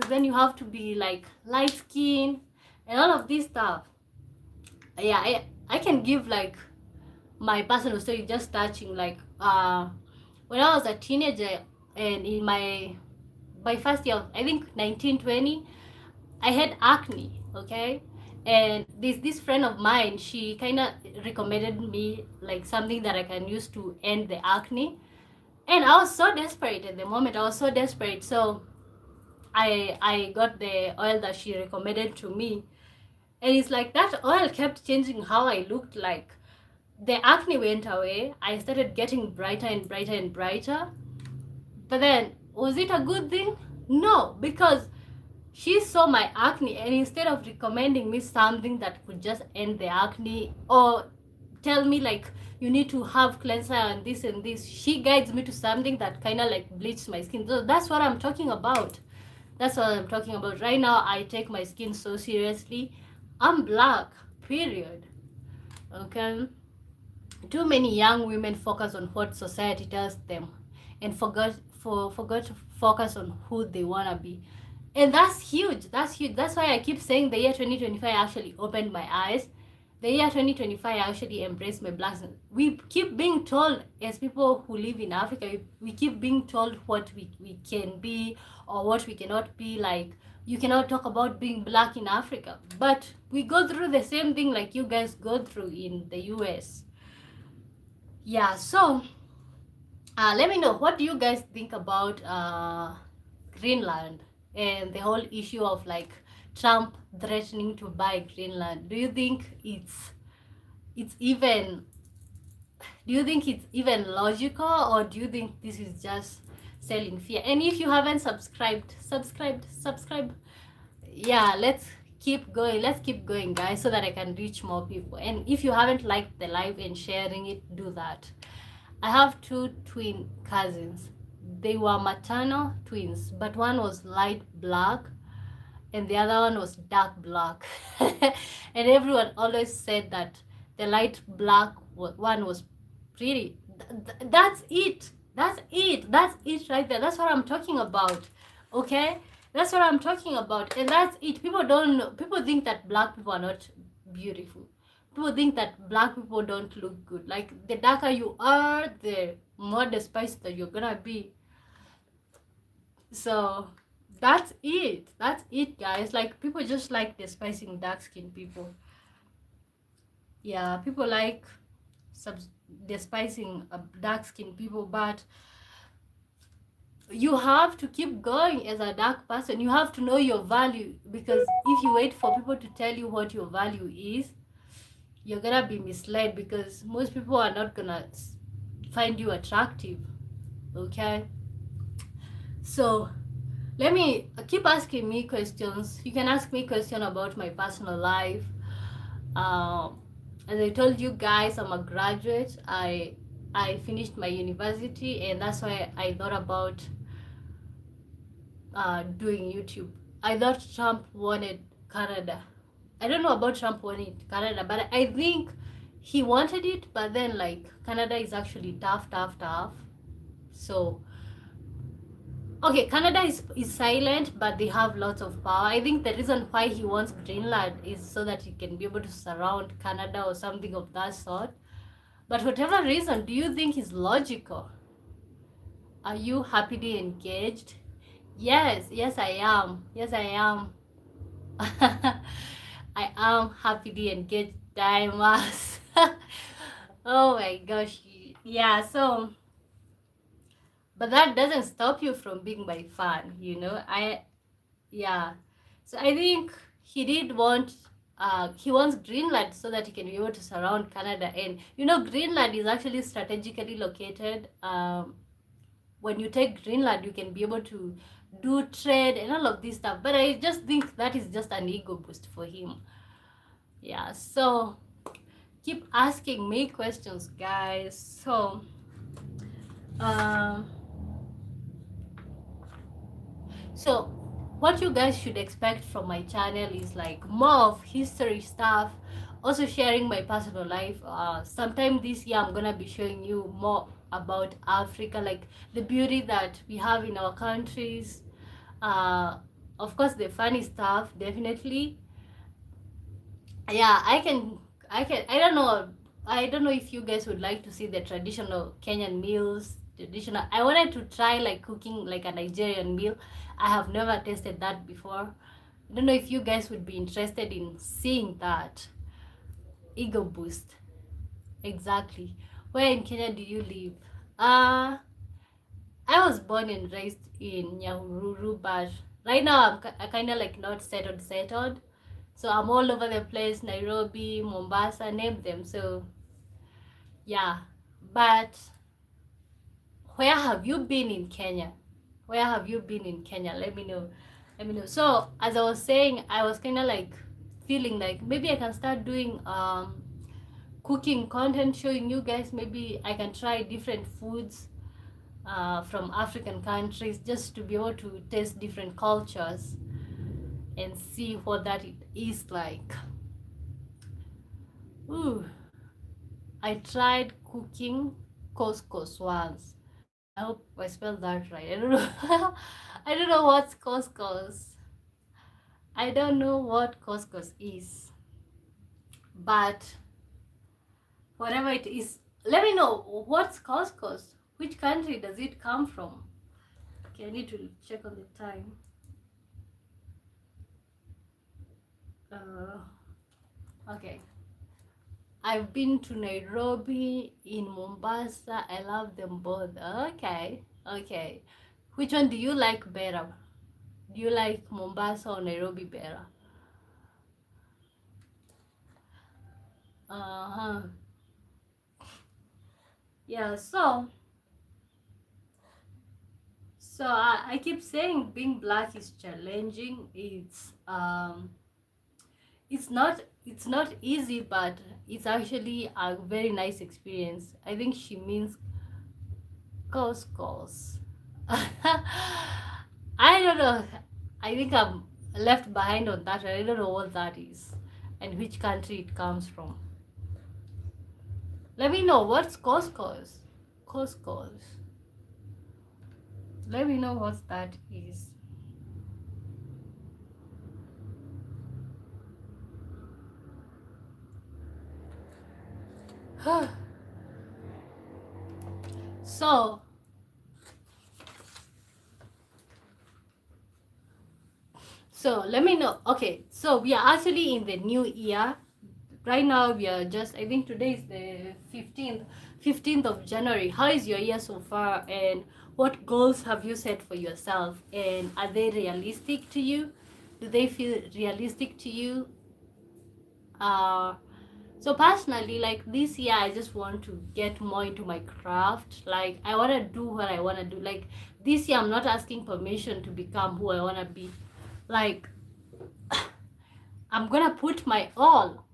then you have to be like light skin and all of this stuff. Yeah, I can give like my personal story, just touching like when I was a teenager, and in my first year of, I think 1920, I had acne, okay? And this friend of mine, she kind of recommended me like something that I can use to end the acne. And I was so desperate at the moment. I was so desperate. So I got the oil that she recommended to me. And it's like that oil kept changing how I looked. Like the acne went away. I started getting brighter and brighter and brighter. But then, was it a good thing? No, because she saw my acne, and instead of recommending me something that could just end the acne or tell me like you need to have cleanser and this, she guides me to something that kind of like bleaches my skin. So that's what I'm talking about. That's what I'm talking about. Right now, I take my skin so seriously. I'm black, period. Okay? Too many young women focus on what society tells them and forgot to focus on who they want to be. And that's huge. That's huge. That's why I keep saying the year 2025 actually opened my eyes. The year 2025 actually embraced my blackness. We keep being told, as people who live in Africa, we keep being told what we can be or what we cannot be. Like, you cannot talk about being black in Africa. But we go through the same thing like you guys go through in the US. Yeah, so let me know, what do you guys think about Greenland and the whole issue of like Trump threatening to buy Greenland? Do you think it's even logical, or do you think this is just selling fear? And if you haven't subscribe. Yeah, let's keep going, guys, so that I can reach more people. And if you haven't liked the live and sharing it, do that. I have 2 twin cousins. They were maternal twins, but one was light black and the other one was dark black. And everyone always said that the light black one was pretty. That's it. That's it right there. That's what I'm talking about. Okay? That's what I'm talking about. And that's it. People don't know. People think that black people are not beautiful. People think that black people don't look good. Like, the darker you are, the more despised that you're gonna be. So that's it. That's it, guys. Like, people just like despising dark-skinned people. Yeah, people like despising dark-skinned people, but you have to keep going as a dark person. You have to know your value, because if you wait for people to tell you what your value is, you're gonna be misled, because most people are not gonna find you attractive. Okay, so let me keep asking me questions. You can ask me questions about my personal life. As I told you guys, I'm a graduate. I finished my university, and that's why I thought about doing YouTube. I thought Trump wanted Canada. I don't know about Trump wanting Canada, but I think he wanted it. But then, like, Canada is actually tough. So, okay, Canada is silent, but they have lots of power. I think the reason why he wants Greenland is so that he can be able to surround Canada or something of that sort. But whatever reason, do you think is logical? Are you happily engaged? Yes, I am. Yes, I am. I am happily engaged, Dimas. Oh my gosh. Yeah, so, but that doesn't stop you from being my fan, you know. Yeah. So I think he did want he wants Greenland so that he can be able to surround Canada. And you know, Greenland is actually strategically located. When you take Greenland, you can be able to do trade and all of this stuff. But I just think that is just an ego boost for him. Yeah, so keep asking me questions, guys. So so what you guys should expect from my channel is like more of history stuff, also sharing my personal life. Sometime this year I'm gonna be showing you more about Africa, like the beauty that we have in our countries. Of course, the funny stuff, definitely. Yeah, I don't know if you guys would like to see the traditional Kenyan meals. I wanted to try like cooking like a Nigerian meal. I have never tasted that before. I don't know if you guys would be interested in seeing that. Ego boost. Exactly. Where in Kenya do you live? I was born and raised in Nyahururu, but right now I kind of like not settled. So I'm all over the place, Nairobi, Mombasa, name them. So yeah, but where have you been in Kenya? Where have you been in Kenya? Let me know. Let me know. So as I was saying, I was kind of like feeling like maybe I can start doing cooking content, showing you guys. Maybe I can try different foods from African countries, just to be able to taste different cultures and see what that it is like. Ooh, I tried cooking couscous once. I hope I spelled that right. I don't know. I don't know what's couscous. I don't know what couscous is. But whatever it is, let me know what's couscous. Which country does it come from? Okay, I need to check on the time. Okay. I've been to Nairobi, in Mombasa. I love them both. Okay. Okay. Which one do you like better? Do you like Mombasa or Nairobi better? Uh-huh. Yeah, so I keep saying being black is challenging. It's not easy, but it's actually a very nice experience. I think she means couscous. I don't know. I think I'm left behind on that. I don't know what that is and which country it comes from. Let me know what's couscous. Couscous. Let me know what that is. So let me know. Okay, so we are actually in the new year. Right now we are just, I think today is the 15th of January. How is your year so far, and what goals have you set for yourself, and are they realistic to you? Do they feel realistic to you? So personally, like this year I just want to get more into my craft. Like I want to do what I want to do. Like this year I'm not asking permission to become who I want to be. Like I'm gonna put my all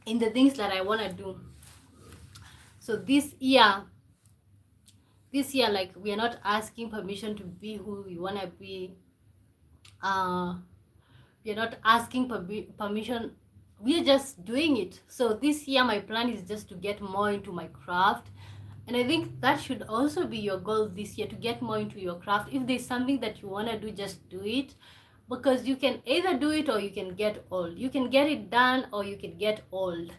in the things that I want to do. So this year, like we are not asking permission to be who we want to be. We are not asking permission. We are just doing it. So this year my plan is just to get more into my craft, and I think that should also be your goal this year, to get more into your craft. If there's something that you want to do, just do it, because you can either do it or you can get old. You can get it done or you can get old.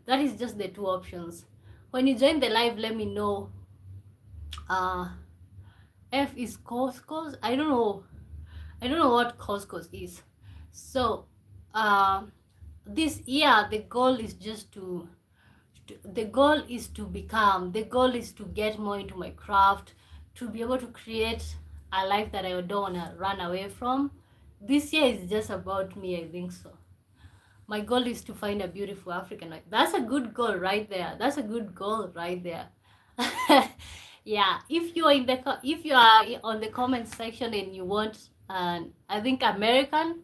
That is just the two options. When you join the live, let me know. F is couscous. I don't know what couscous is. So this year the goal is just to become, the goal is to get more into my craft, to be able to create a life that I don't want to run away from. This year is just about me, I think so. My goal is to find a beautiful African wife. That's a good goal right there. That's a good goal right there. Yeah, if you are on the comment section and you want I think American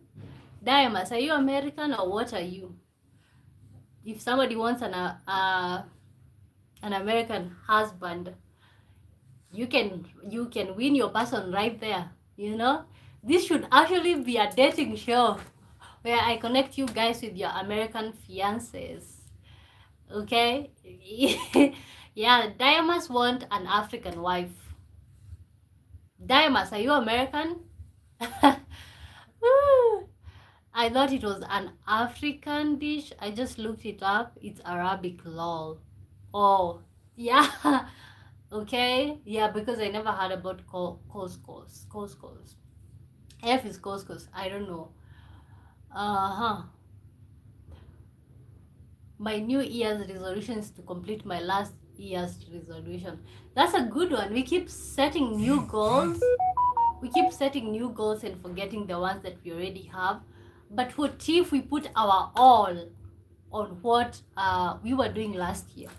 Diamonds, are you American or what are you? If somebody wants an American husband, you can win your person right there. You know, this should actually be a dating show where I connect you guys with your American fiancés. Okay. Yeah, Diamonds want an African wife. Diamonds, are you American? I thought it was an African dish. I just looked it up. It's Arabic, lol. Oh, yeah. Okay. Yeah, because I never heard about couscous. Couscous. F is couscous. I don't know. Uh-huh. My New Year's resolution is to complete my last year's resolution. That's a good one. We keep setting new goals. We keep setting new goals and forgetting the ones that we already have. But what if we put our all on what we were doing last year?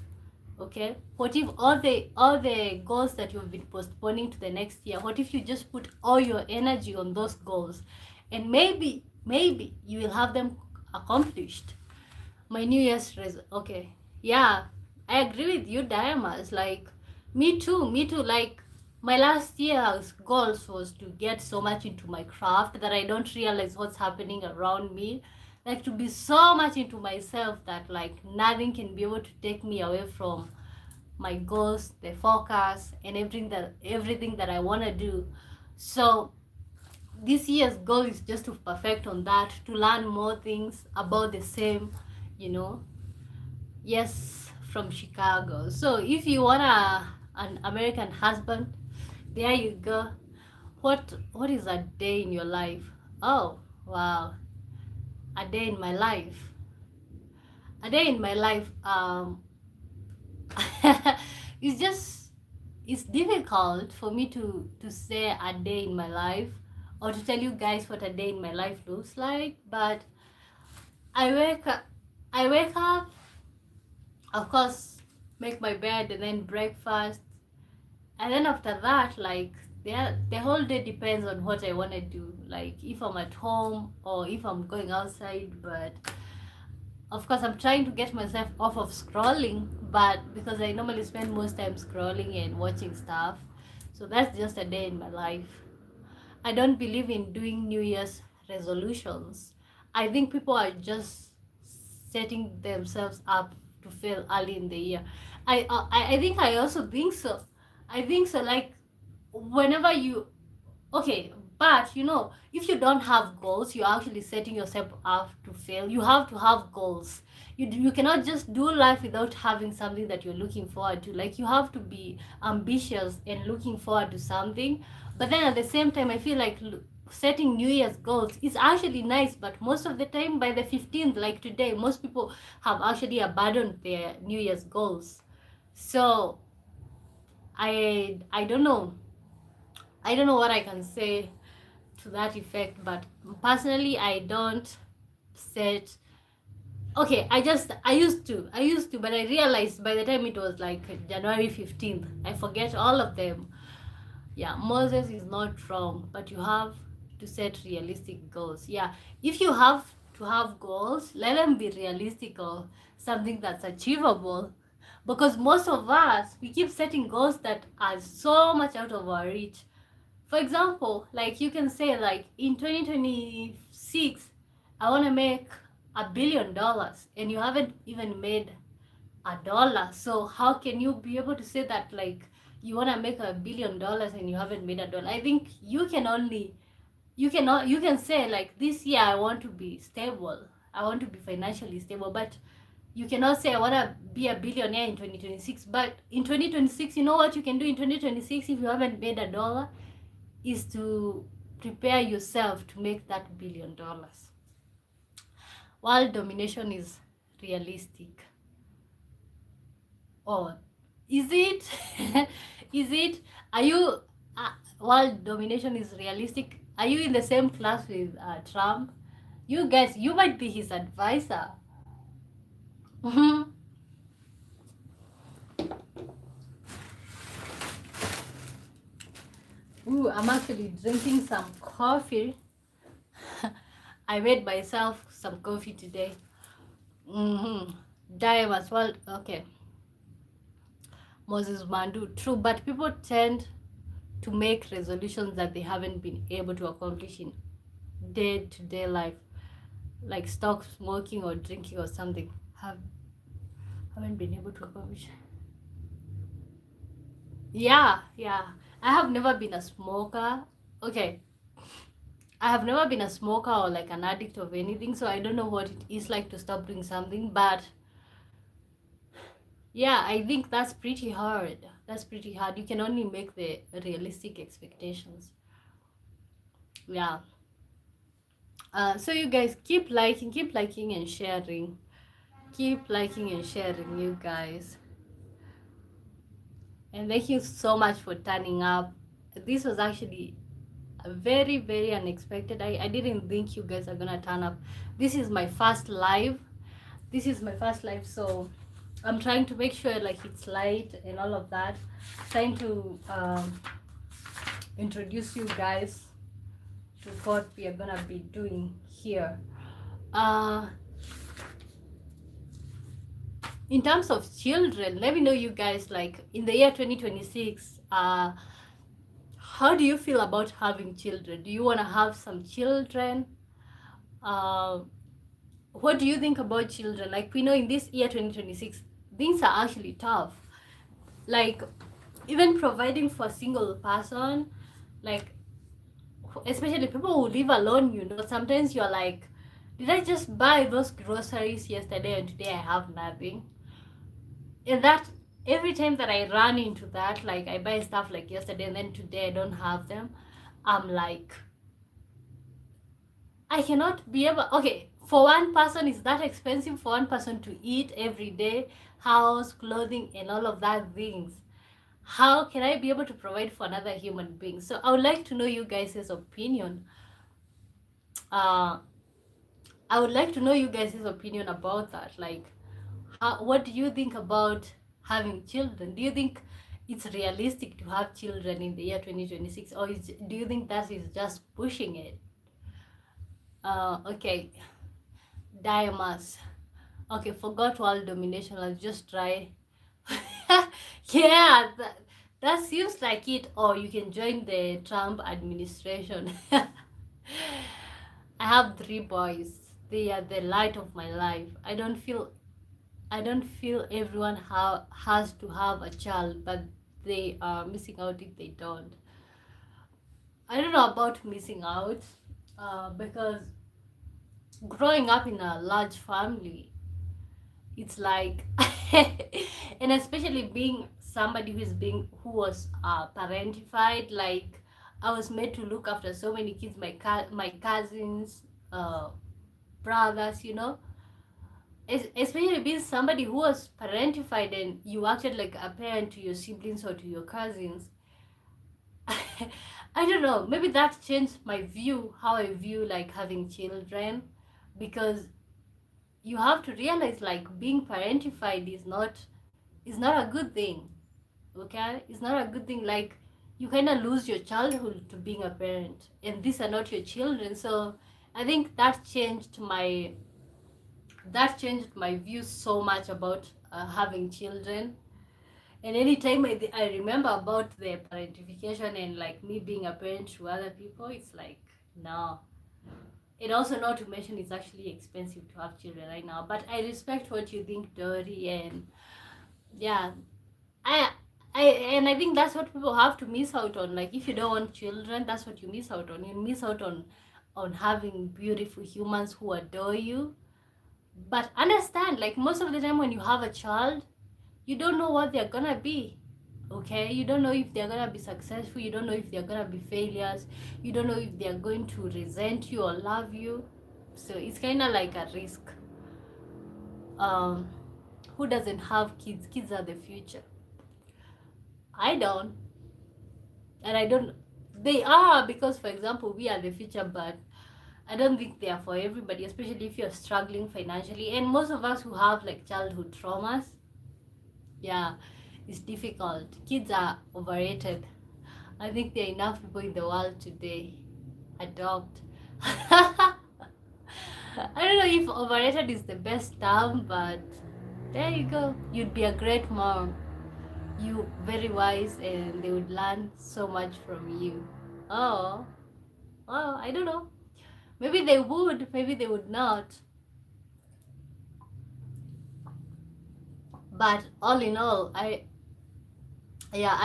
Okay, what if all the goals that you've been postponing to the next year, what if you just put all your energy on those goals, and maybe you will have them accomplished. My New Year's okay, yeah, I agree with you, Diamas. Like, me too. Like, my last year's goals was to get so much into my craft that I don't realize what's happening around me. Like, to be so much into myself that like nothing can be able to take me away from my goals, the focus, and everything that I want to do. So this year's goal is just to perfect on that, to learn more things about the same, you know. Yes, from Chicago. So if you want an American husband, there you go. What is a day in your life? Oh, wow. A day in my life. A day in my life. It's just, it's difficult for me to say a day in my life, or to tell you guys what a day in my life looks like. But I wake up, of course, make my bed, and then breakfast, and then after that, like, the whole day depends on what I want to do, like if I'm at home or if I'm going outside. But of course, I'm trying to get myself off of scrolling, but because I normally spend most time scrolling and watching stuff. So that's just a day in my life. I don't believe in doing New Year's resolutions. I think people are just setting themselves up to fail early in the year. I think I also think so. I think so. Like, whenever you, okay, but if you don't have goals, you're actually setting yourself up to fail. You have to have goals. You cannot just do life without having something that you're looking forward to. Like, you have to be ambitious and looking forward to something. But then at the same time, I feel like setting New Year's goals is actually nice, but most of the time by the 15th, like today, most people have actually abandoned their New Year's goals. So I don't know. I don't know what I can say to that effect, but personally, I don't set. Okay, I used to, but I realized by the time it was like January 15th, I forget all of them. Yeah, Moses is not wrong, but you have to set realistic goals. Yeah, if you have to have goals, let them be realistic or something that's achievable. Because most of us, we keep setting goals that are so much out of our reach. For example, like, you can say, like, in 2026, I want to make $1 billion, and you haven't even made $1. So how can you be able to say that, like, you want to make $1 billion and you haven't made $1? I think you can say, like, this year I want to be stable, I want to be financially stable, but you cannot say I want to be a billionaire in 2026. But in 2026, you know what you can do in 2026 if you haven't made $1, is to prepare yourself to make that $1 billion. World domination is realistic. Or is it? Is it? Are you? World domination is realistic. Are you in the same class with Trump? You guys, you might be his advisor. Ooh, I'm actually drinking some coffee. I made myself some coffee today. Dive as well. Okay. Moses Mandu. True, but people tend to make resolutions that they haven't been able to accomplish in day-to-day life, like stop smoking or drinking or something. Haven't been able to accomplish. Yeah. I have never been a smoker. Okay. I have never been a smoker or like an addict of anything, so I don't know what it is like to stop doing something. But yeah, I think that's pretty hard. You can only make the realistic expectations. Yeah. So you guys keep liking and sharing. Keep liking and sharing, you guys. And thank you so much for turning up. This was actually very, very unexpected. I didn't think you guys are gonna turn up. This is my first live. So I'm trying to make sure like it's light and all of that. Trying to introduce you guys to what we are gonna be doing here. In terms of children, let me know you guys, like in the year 2026, how do you feel about having children? Do you want to have some children? What do you think about children? Like, we know in this year 2026, things are actually tough. Like, even providing for a single person, like, especially people who live alone, you know, sometimes you're like, did I just buy those groceries yesterday and today I have nothing? And that, every time that I run into that, like I buy stuff like yesterday and then today I don't have them, I'm like, I cannot be able, okay, for one person it's that expensive for one person to eat every day, house, clothing, and all of that things. How can I be able to provide for another human being? So I would like to know you guys' opinion. I would like to know you guys' opinion about that. Like, what do you think about having children? Do you think it's realistic to have children in the year 2026, or do you think that is just pushing it? Okay, Diamas. Okay, forgot world domination. I'll just try. Yeah, that seems like it. Or you can join the Trump administration. I have 3 boys. They are the light of my life. I don't feel everyone has to have a child, but they are missing out if they don't. I don't know about missing out, because growing up in a large family, it's like, and especially being somebody who was parentified, like I was made to look after so many kids, my cousins, brothers, you know. Especially being somebody who was parentified and you acted like a parent to your siblings or to your cousins. I don't know, maybe that changed my view, how I view like having children, because you have to realize like being parentified is not a good thing. Okay, it's not a good thing. Like, you kind of lose your childhood to being a parent, and these are not your children. So I think that changed my view so much about having children. And anytime I remember about the parentification and like me being a parent to other people, it's like, no. And also, not to mention, it's actually expensive to have children right now. But I respect what you think, Dory, and yeah, I I think that's what people have to miss out on. Like, if you don't want children, that's what you miss out on. You miss out on having beautiful humans who adore you. But understand, like, most of the time when you have a child, you don't know what they're gonna be. Okay, you don't know if they're gonna be successful, you don't know if they're gonna be failures, you don't know if they're going to resent you or love you. So it's kind of like a risk. Who doesn't have kids? Kids are the future. I don't, and I don't. They are, because, for example, we are the future, but I don't think they are for everybody, especially if you're struggling financially. And most of us who have like childhood traumas, yeah, it's difficult. Kids are overrated. I think there are enough people in the world today. Adopt. I don't know if overrated is the best term, but there you go. You'd be a great mom. You very wise, and they would learn so much from you. Oh, I don't know. Maybe they would, maybe they would not. But all in all, I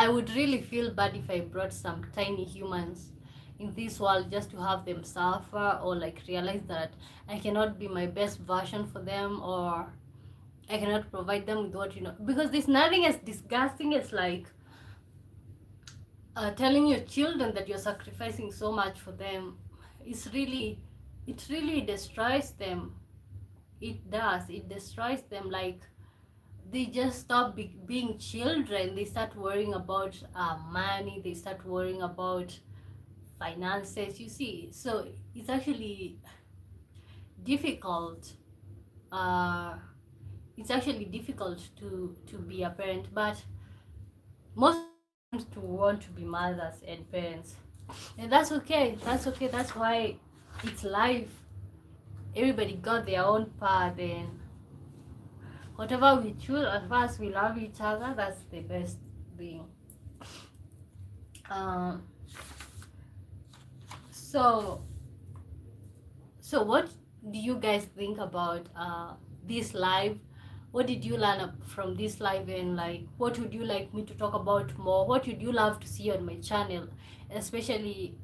would really feel bad if I brought some tiny humans in this world just to have them suffer, or like realize that I cannot be my best version for them, or I cannot provide them with what, you know. Because there's nothing as disgusting as like telling your children that you're sacrificing so much for them. It really destroys them. It does. It destroys them. Like, they just stop being children. They start worrying about money. They start worrying about finances, you see. So it's actually difficult. uh it's actually difficult to be a parent, but most of us seem to want to be mothers and parents, and that's okay. That's okay. That's why it's life. Everybody got their own path, and whatever we choose, as far as we love each other, that's the best thing. um so what do you guys think about this live? What did you learn from this live, and like what would you like me to talk about more? What would you love to see on my channel, especially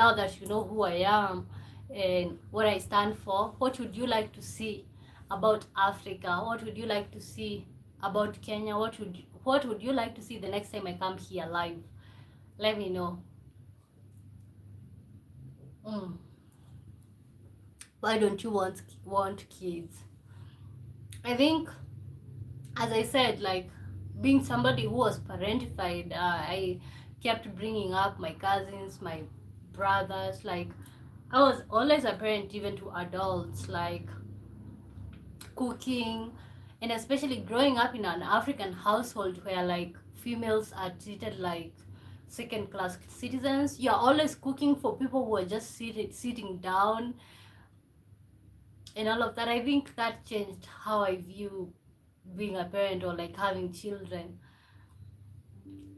now that you know who I am and what I stand for? What would you like to see about Africa? What would you like to see about Kenya? What would you like to see the next time I come here live? Let me know. mm. Why don't you want kids? I think, as I said, like being somebody who was parentified, I kept bringing up my cousins, my brothers. Like I was always a parent, even to adults, like cooking, and especially growing up in an African household where like females are treated like second class citizens. You're always cooking for people who are just sitting down and all of that. I think that changed how I view being a parent or like having children.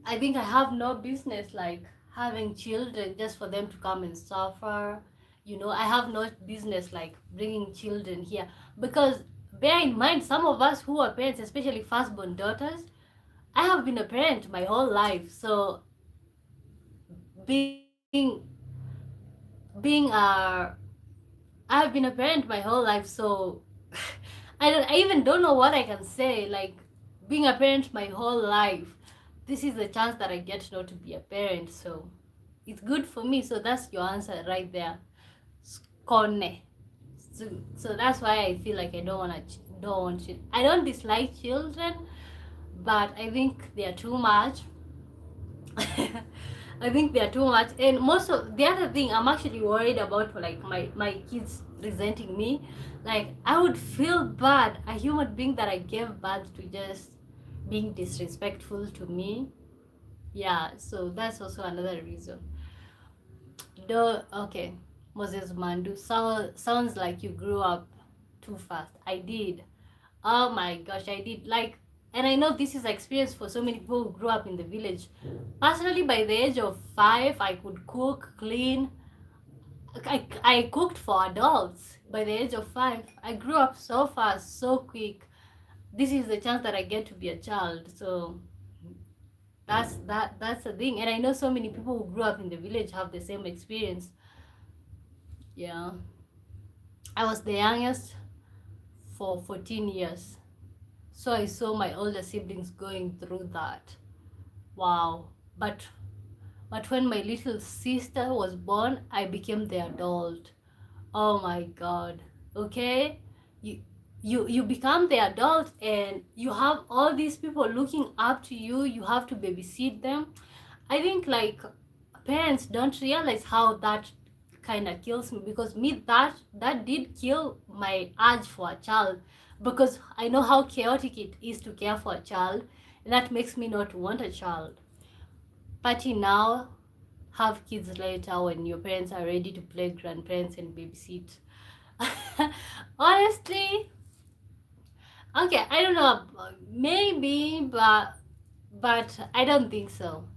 I think I have no business like having children just for them to come and suffer. You know, I have no business like bringing children here, because bear in mind, some of us who are parents, especially firstborn daughters, I have been a parent my whole life. So being being a I've been a parent my whole life, so I even don't know what I can say. Like being a parent my whole life, this is the chance that I get now to be a parent, so it's good for me. So that's your answer right there. Scone. So that's why I feel like I don't want to. I don't dislike children, but I think they are too much. I think they're too much. And most of the other thing, I'm actually worried about like my kids resenting me. Like I would feel bad, a human being that I gave birth to just being disrespectful to me. Yeah, so that's also another reason. Okay, Moses Mandu, sounds like you grew up too fast. I did. Oh my gosh, I did. Like, and I know this is experience for so many people who grew up in the village. Personally, by the age of 5, I could cook, clean. I cooked for adults by the age of 5. I grew up so fast, so quick. This is the chance that I get to be a child. So that's the thing. And I know so many people who grew up in the village have the same experience. Yeah. I was the youngest for 14 years. So I saw my older siblings going through that. Wow. But when my little sister was born, I became the adult. Oh my god. Okay? You become the adult, and you have all these people looking up to you. You have to babysit them. I think like parents don't realize how that kind of kills me, because me that did kill my urge for a child, because I know how chaotic it is to care for a child, and that makes me not want a child. Party now, have kids later when your parents are ready to play grandparents and babysit. Honestly, okay, I don't know, maybe, but I don't think so.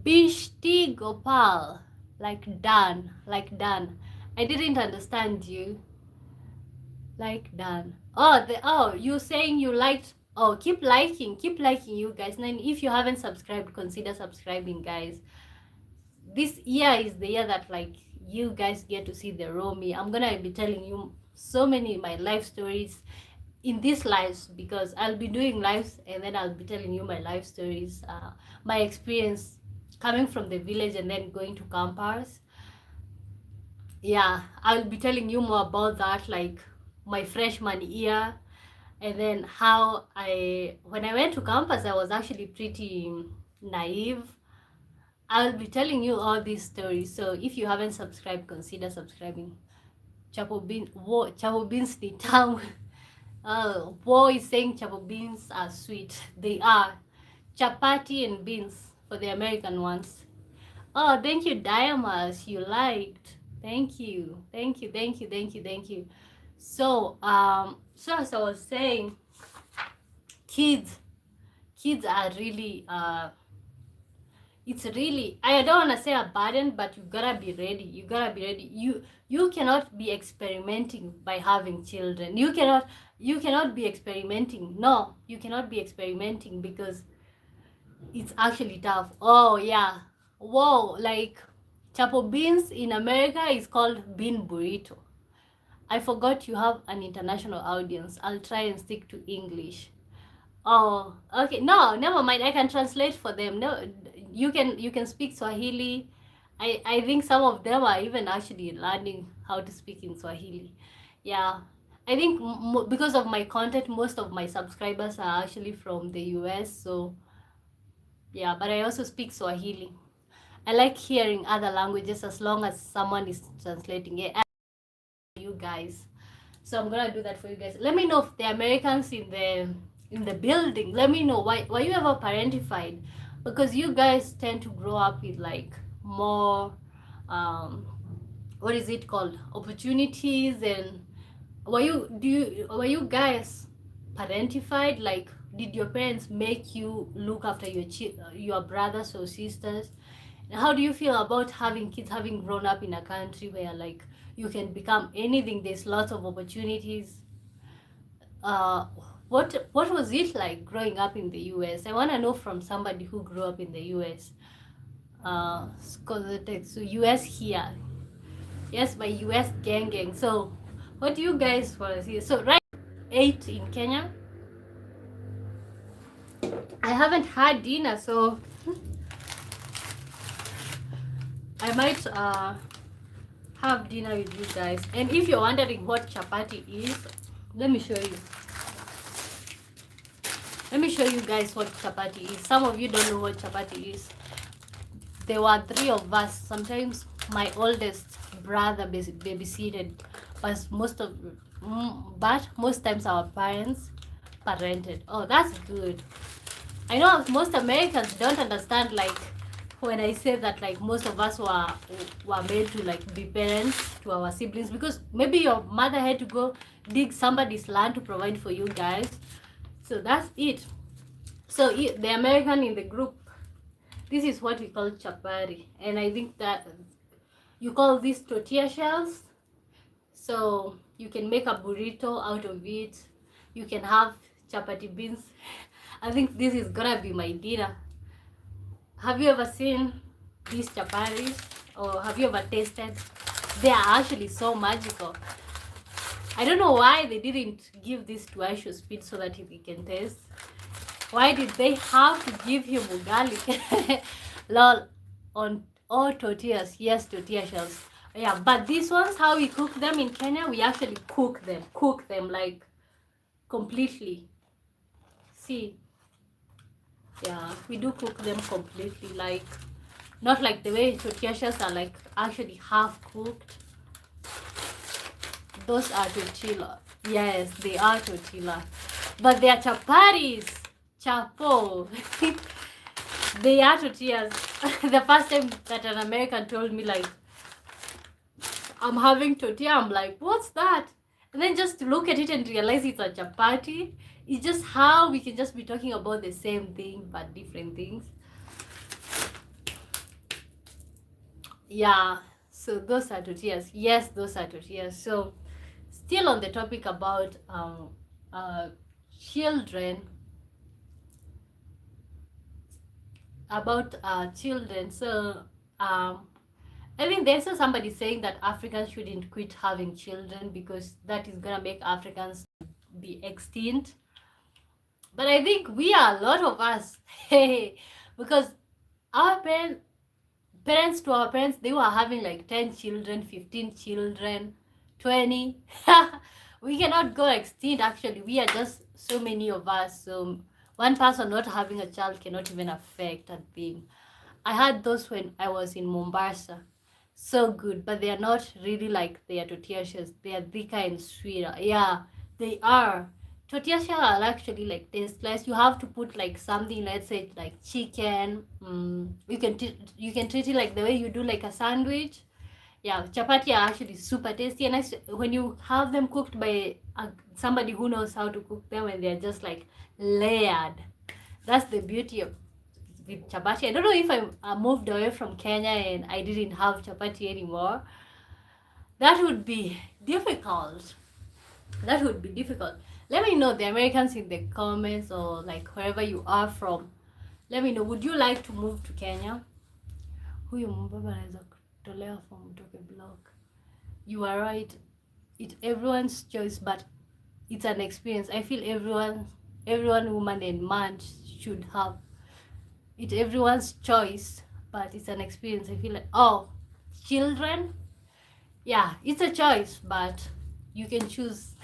Bishti Gopal, like Dan. I didn't understand you. Like Dan. Oh, you saying you liked. Oh, keep liking, you guys. And if you haven't subscribed, consider subscribing, guys. This year is the year that like you guys get to see the raw me. I'm gonna be telling you so many my life stories in these lives, because I'll be doing lives and then I'll be telling you my life stories, my experience coming from the village and then going to campus. Yeah, I'll be telling you more about that, like my freshman year, and then how when I went to campus, I was actually pretty naive. I'll be telling you all these stories. So if you haven't subscribed, consider subscribing. Chapo beans ni tamu. Boy is saying chapo beans are sweet. They are. Chapati and beans for the American ones. Oh, thank you, Diamas. You liked. Thank you. Thank you. Thank you. Thank you. Thank you. So, so as I was saying, kids are really it's really, I don't want to say a burden, but you gotta be ready. You gotta be ready. You cannot be experimenting by having children. You cannot be experimenting. No, you cannot be experimenting because it's actually tough. Oh yeah. Whoa, like chapo beans in America is called bean burrito. I forgot you have an international audience. I'll try and stick to English. Oh, okay. No, never mind. I can translate for them. No, you can speak Swahili. I think some of them are even actually learning how to speak in Swahili. Yeah. I think because of my content, most of my subscribers are actually from the US. So yeah, but I also speak Swahili. I like hearing other languages as long as someone is translating it. You guys. So I'm gonna do that for you guys. Let me know if the Americans in the building, let me know why you ever parentified, because you guys tend to grow up with like more what is it called, opportunities. And were you guys parentified? Like, did your parents make you look after your brothers or sisters? And how do you feel about having kids, having grown up in a country where like you can become anything, there's lots of opportunities? uh what was it like growing up in the US? I want to know from somebody who grew up in the US. So US here. Yes, my US gang. So what do you guys want to see? So right, 8 in Kenya. I haven't had dinner, so I might have dinner with you guys. And if you're wondering what chapati is, let me show you. Let me show you guys what chapati is. Some of you don't know what chapati is. There were 3 of us. Sometimes my oldest brother babysitted, but most times our parents parented. Oh, that's good. I know most Americans don't understand, like, when I say that, like, most of us were made to like be parents to our siblings, because maybe your mother had to go dig somebody's land to provide for you guys. So that's it. So the American in the group, this is what we call chapati, and I think that you call these tortilla shells. So you can make a burrito out of it. You can have chapati beans. I think this is gonna be my dinner. Have you ever seen these chapatis, or have you ever tasted? They are actually so magical. I don't know why they didn't give this to Aishu Speed so that he can taste. Why did they have to give him ugali? Lol, on all tortillas. Yes, tortilla shells. Yeah, but these ones, how we cook them in Kenya, we actually cook them like completely. See, yeah, we do cook them completely, like not like the way tortilla shells are like actually half cooked. Those are tortilla. Yes, they are tortilla, but they are chapatis. Chapo. They are tortillas. The first time that an American told me like I'm having tortilla, I'm like, what's that? And then just to look at it and realize it's a chapati. It's just how we can just be talking about the same thing but different things. Yeah, so those are tortillas. Yes, those are tortillas. So still on the topic about children, so I think there's also somebody saying that Africans shouldn't quit having children because that is gonna make Africans be extinct. But I think we are a lot of us, because our parents to our parents, they were having like 10 children, 15 children, 20. We cannot go extinct. Actually, we are just so many of us. So one person not having a child cannot even affect a thing. I had those when I was in Mombasa. So good, but they are not really like their tortilla shells. They are thicker and sweeter. Yeah, they are. Tortilla shells are actually like tasteless. You have to put like something, let's say like chicken. You can treat it like the way you do like a sandwich. Yeah, chapati are actually super tasty, and when you have them cooked by somebody who knows how to cook them, and they're just like layered. That's the beauty of with chapati. I don't know if I moved away from Kenya and I didn't have chapati anymore. That would be difficult. That would be difficult. Let me know, the Americans, in the comments, or like wherever you are from. Let me know, would you like to move to Kenya? Huyu mbaba anaweza kutolea from mtoke block. You are right. It's everyone's choice, but it's an experience. I feel everyone, woman and man, should have. It's everyone's choice, but it's an experience. I feel like, oh, children, yeah, it's a choice, but you can choose.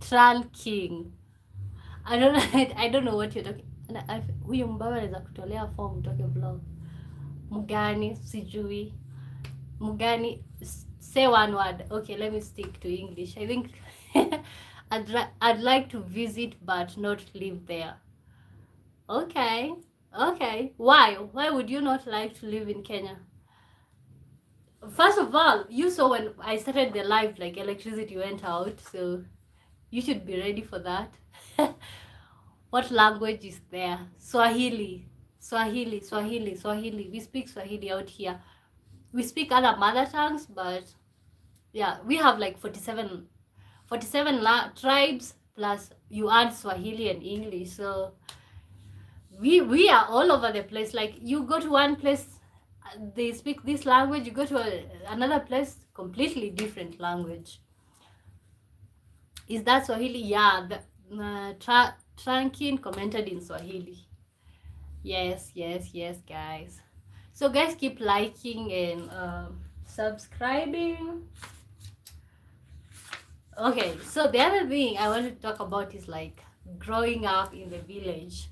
Trunking. I don't know what you're talking. Huyo mbaba anaweza kutolea form utoke blog. Mugani sijui. Mugani, say one word. Okay, let me stick to English. I think I'd like to visit but not live there. Okay. Why would you not like to live in Kenya? First of all, you saw when I started the live, like electricity went out, so you should be ready for that. What language is there? Swahili. We speak Swahili out here. We speak other mother tongues, but yeah, we have like 47 tribes, plus you add Swahili and English, so we are all over the place. Like, you go to one place, they speak this language, you go to another place, completely different language. Is that Swahili? Yeah, the Trankin commented in Swahili. Yes, guys. So guys, keep liking and subscribing. Okay, so the other thing I want to talk about is like growing up in the village.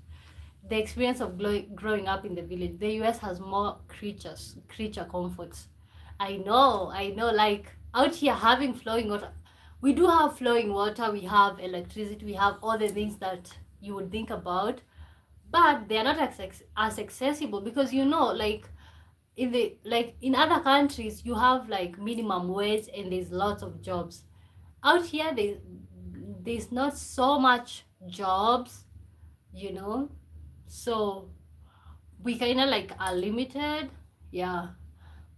The experience of growing up in the village. The US has more creature comforts. I know, like out here having flowing water. We do have flowing water, we have electricity, we have all the things that you would think about, but they are not as accessible, because like in other countries you have like minimum wage and there's lots of jobs. Out here there's not so much jobs, so we kind of like are limited. Yeah,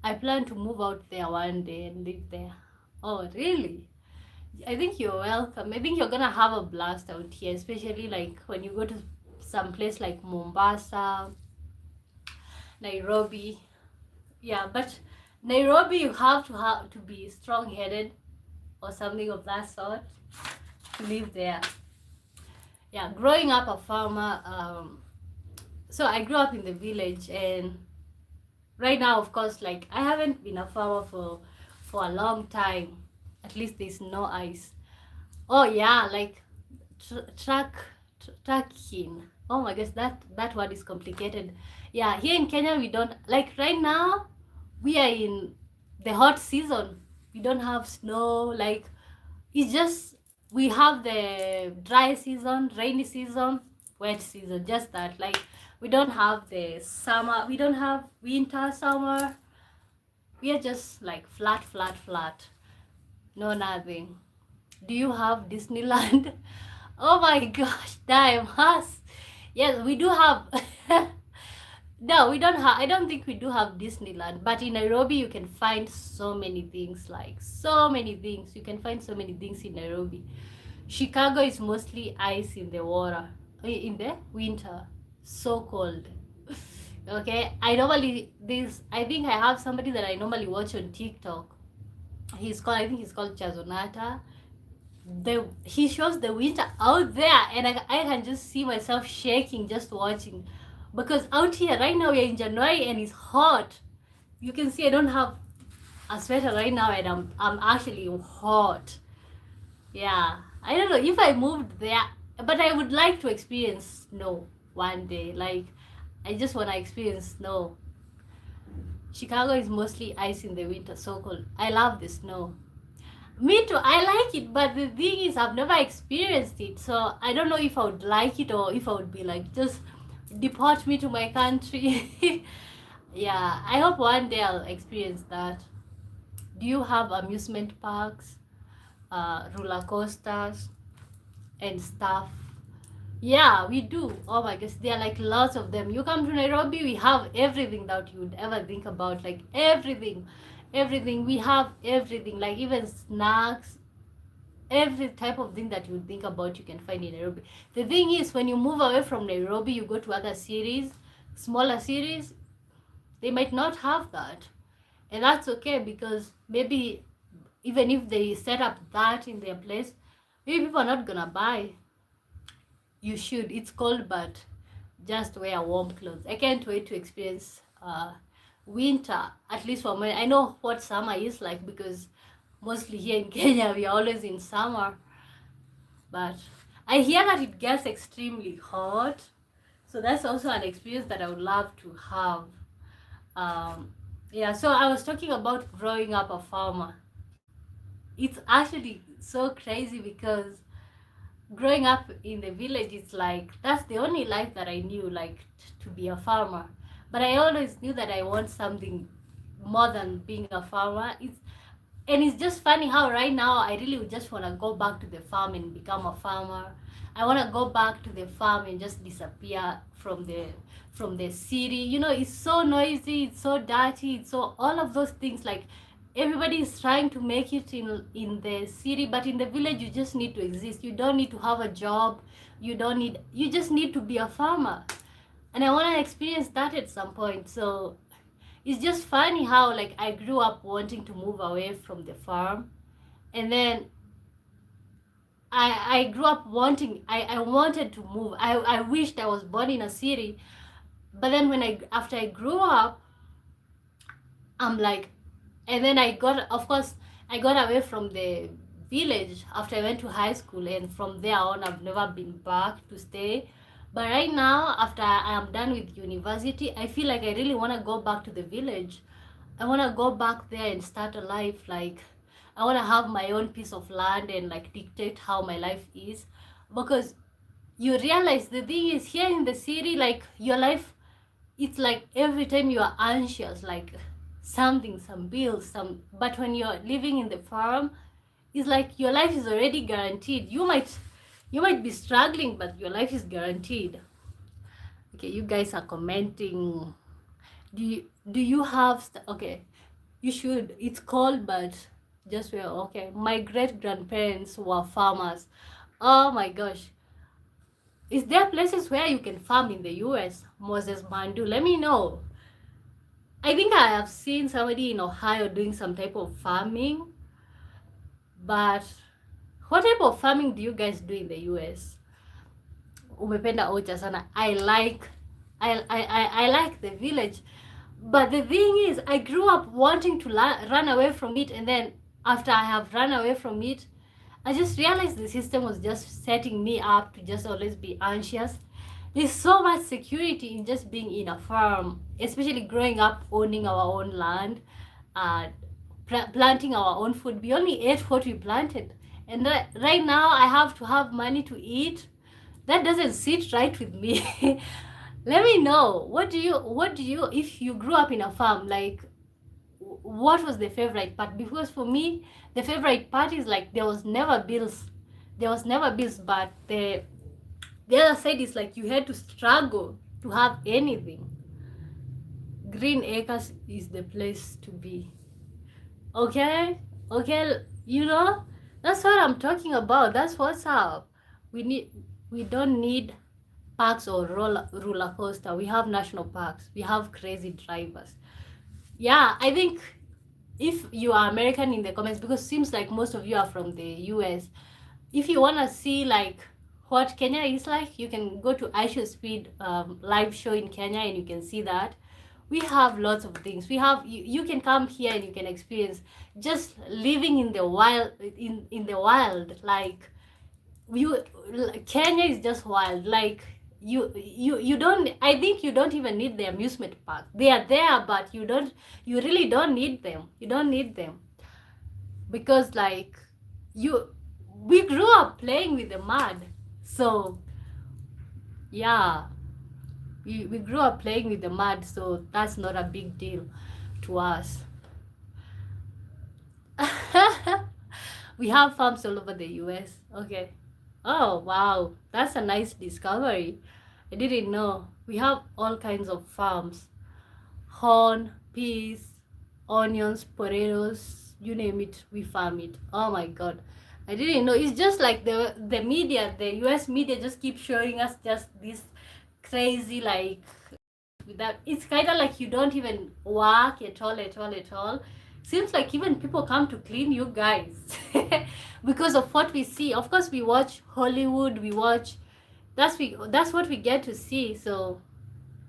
I plan to move out there one day and live there. Oh, really? I think you're welcome. I think you're gonna have a blast out here, especially like when you go to some place like Mombasa, Nairobi. Yeah, but Nairobi, you have to be strong-headed or something of that sort to live there. Yeah, growing up a farmer, so I grew up in the village, and right now, of course, like I haven't been a farmer for a long time. At least there's no ice. Oh yeah, like tracking. Oh my gosh, that word is complicated. Yeah, here in Kenya we don't, like right now we are in the hot season. We don't have snow. Like, it's just, we have the dry season, rainy season, wet season, just that. Like, we don't have the summer, we don't have winter, summer. We are just like flat. No, nothing. Do you have Disneyland? Oh my gosh, damn us. Yes, we do have. No, we don't have. I don't think we do have Disneyland. But in Nairobi, you can find so many things. Like, so many things. You can find so many things in Nairobi. Chicago is mostly ice in the water. In the winter. So cold. Okay, I think I have somebody that I normally watch on TikTok. I think he's called Chazonata. He shows the winter out there, and I can just see myself shaking just watching, because out here right now we're in January and it's hot. You can see I don't have a sweater right now, and I'm actually hot. Yeah, I don't know if I moved there, but I would like to experience snow one day. Like, I just want to experience snow. Chicago is mostly ice in the winter, so cold. I love the snow. Me too, I like it, but the thing is, I've never experienced it, so I don't know if I would like it or if I would be like, just deport me to my country. Yeah, I hope one day I'll experience that. Do you have amusement parks, roller coasters, and stuff? Yeah, we do. Oh my gosh, there are like lots of them. You come to Nairobi, we have everything that you would ever think about, like everything. Everything. We have everything, like even snacks, every type of thing that you would think about, you can find in Nairobi. The thing is, when you move away from Nairobi, you go to other cities, smaller cities, they might not have that. And that's okay, because maybe even if they set up that in their place, maybe people are not gonna buy. You should. It's cold, but just wear warm clothes. I can't wait to experience winter, at least for me. I know what summer is like, because mostly here in Kenya we are always in summer, but I hear that it gets extremely hot, so that's also an experience that I would love to have. Yeah, so I was talking about growing up a farmer. It's actually so crazy, because growing up in the village, it's like that's the only life that I knew, like to be a farmer. But I always knew that I want something more than being a farmer. It's just funny how right now I really just want to go back to the farm and become a farmer. I want to go back to the farm and just disappear from the city. You know, it's so noisy, it's so dirty, it's so all of those things. Like, everybody is trying to make it in the city, but in the village you just need to exist. You don't need to have a job. You just need to be a farmer. And I want to experience that at some point. So it's just funny how, like, I grew up wanting to move away from the farm, and then I grew up wanting, I wanted to move. I wished I was born in a city, but then after I grew up, I'm like, and then I got away from the village after I went to high school, and from there on I've never been back to stay. But right now, after I am done with university, I feel like I really want to go back to the village. I want to go back there and start a life. Like, I want to have my own piece of land and like dictate how my life is, because you realize the thing is, here in the city, like, your life, it's like every time you are anxious, like something, some bills, but when you're living in the farm, it's like your life is already guaranteed. You might be struggling, but your life is guaranteed. Okay, you guys are commenting. Do you have okay, you should. It's cold, but just well, okay. My great grandparents were farmers. Oh my gosh. Is there places where you can farm in the US? Moses Mandu, let me know. I think I have seen somebody in Ohio doing some type of farming, but what type of farming do you guys do in the US? Umependa ocha sana. I like the village, but the thing is, I grew up wanting to run away from it, and then after I have run away from it, I just realized the system was just setting me up to just always be anxious. There's so much security in just being in a farm, especially growing up owning our own land, uh, planting our own food. We only ate what we planted, and right now I have to have money to eat. That doesn't sit right with me. Let me know, what do you, if you grew up in a farm, like, what was the favorite part? Because for me, the favorite part is like there was never bills, but the other side is like you had to struggle to have anything. Green Acres is the place to be. Okay, that's what I'm talking about. That's what's up. We don't need parks or roller coaster. We have national parks. We have crazy drivers. Yeah, I think if you are American, in the comments, because it seems like most of you are from the US, if you want to see like what Kenya is like, you can go to iShow Speed live show in Kenya, and you can see that we have lots of things. We have you can come here and you can experience just living in the wild, in the wild. Like, Kenya is just wild. Like, you don't, I think you don't even need the amusement park. They are there, but you really don't need them. You don't need them because like we grew up playing with the mud. So yeah, we grew up playing with the mud, so that's not a big deal to us. We have farms all over the US. Okay. Oh wow, that's a nice discovery. I didn't know. We have all kinds of farms. Corn, peas, onions, potatoes, you name it, we farm it. Oh my god. I didn't know. It's just like the media, the US media just keep showing us just this crazy like that. It's kind of like you don't even work at all. Seems like even people come to clean you guys because of what we see. Of course we watch Hollywood, we watch, that's what we get to see. So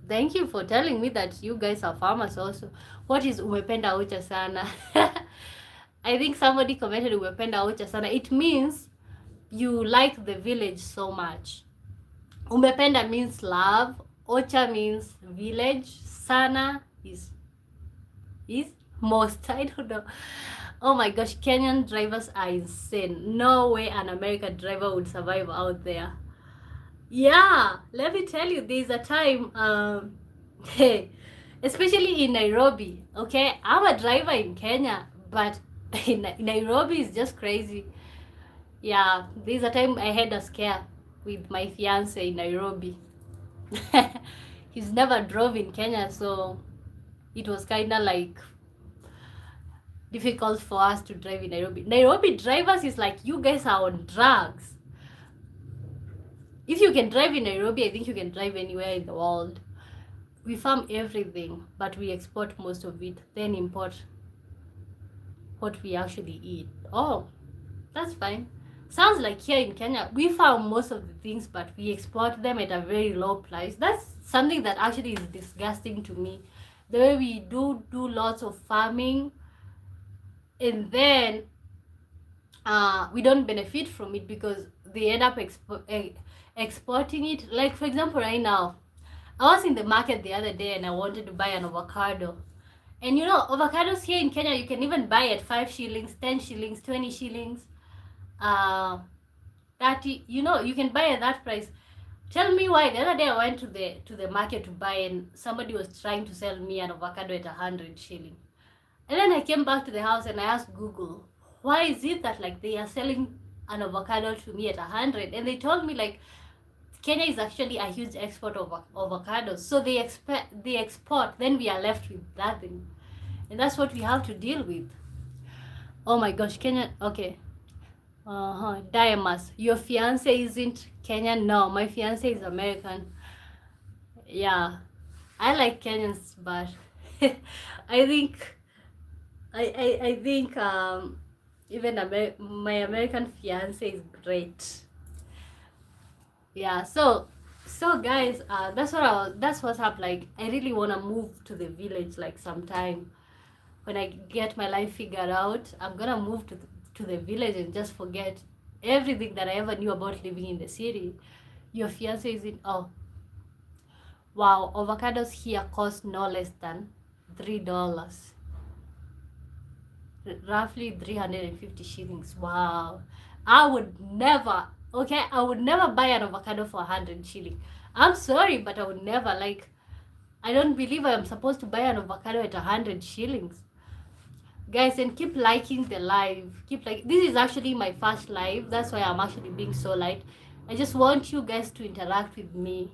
thank you for telling me that you guys are farmers also. What is umependa ucha sana? I think somebody commented umependa ucha sana. It means you like the village so much. Umependa means love, ocha means village, sana is most. I don't know. Oh my gosh, Kenyan drivers are insane. No way an American driver would survive out there. Yeah, let me tell you, there's a time, hey, especially in Nairobi, okay? I'm a driver in Kenya, but in Nairobi is just crazy. Yeah, there's a time I had a scare with my fiance in Nairobi. He's never drove in Kenya, so it was kind of like difficult for us to drive in Nairobi. Nairobi drivers is like you guys are on drugs. If you can drive in Nairobi, I think you can drive anywhere in the world. We farm everything, but we export most of it, then import what we actually eat. Oh, that's fine. Sounds like here in Kenya, we farm most of the things, but we export them at a very low price. That's something that actually is disgusting to me. The way we do lots of farming, and then we don't benefit from it because they end up exporting it. Like for example, right now, I was in the market the other day and I wanted to buy an avocado. And you know, avocados here in Kenya, you can even buy at 5 shillings, 10 shillings, 20 shillings, 30, you know, you can buy at that price. Tell me why. The other day I went to the market to buy and somebody was trying to sell me an avocado at 100 shillings. And then I came back to the house and I asked Google, why is it that like they are selling an avocado to me at 100? And they told me like Kenya is actually a huge export of avocados. So they export, then we are left with nothing. And that's what we have to deal with. Oh my gosh, Kenya, okay. Diamas, your fiance isn't Kenyan? No, my fiance is American. Yeah, I like Kenyans, but I think even my American fiance is great. Yeah, so guys, that's what's up. Like I really want to move to the village like sometime when I get my life figured out. I'm gonna move to the village and just forget everything that I ever knew about living in the city. Your fiance is in, oh wow, avocados here cost no less than $3, roughly 350 shillings. Wow, I would never buy an avocado for 100 shillings. I'm sorry, but I would never. Like, I don't believe I am supposed to buy an avocado at 100 shillings. Guys, and keep liking the live. This is actually my first live. That's why I'm actually being so light. I just want you guys to interact with me.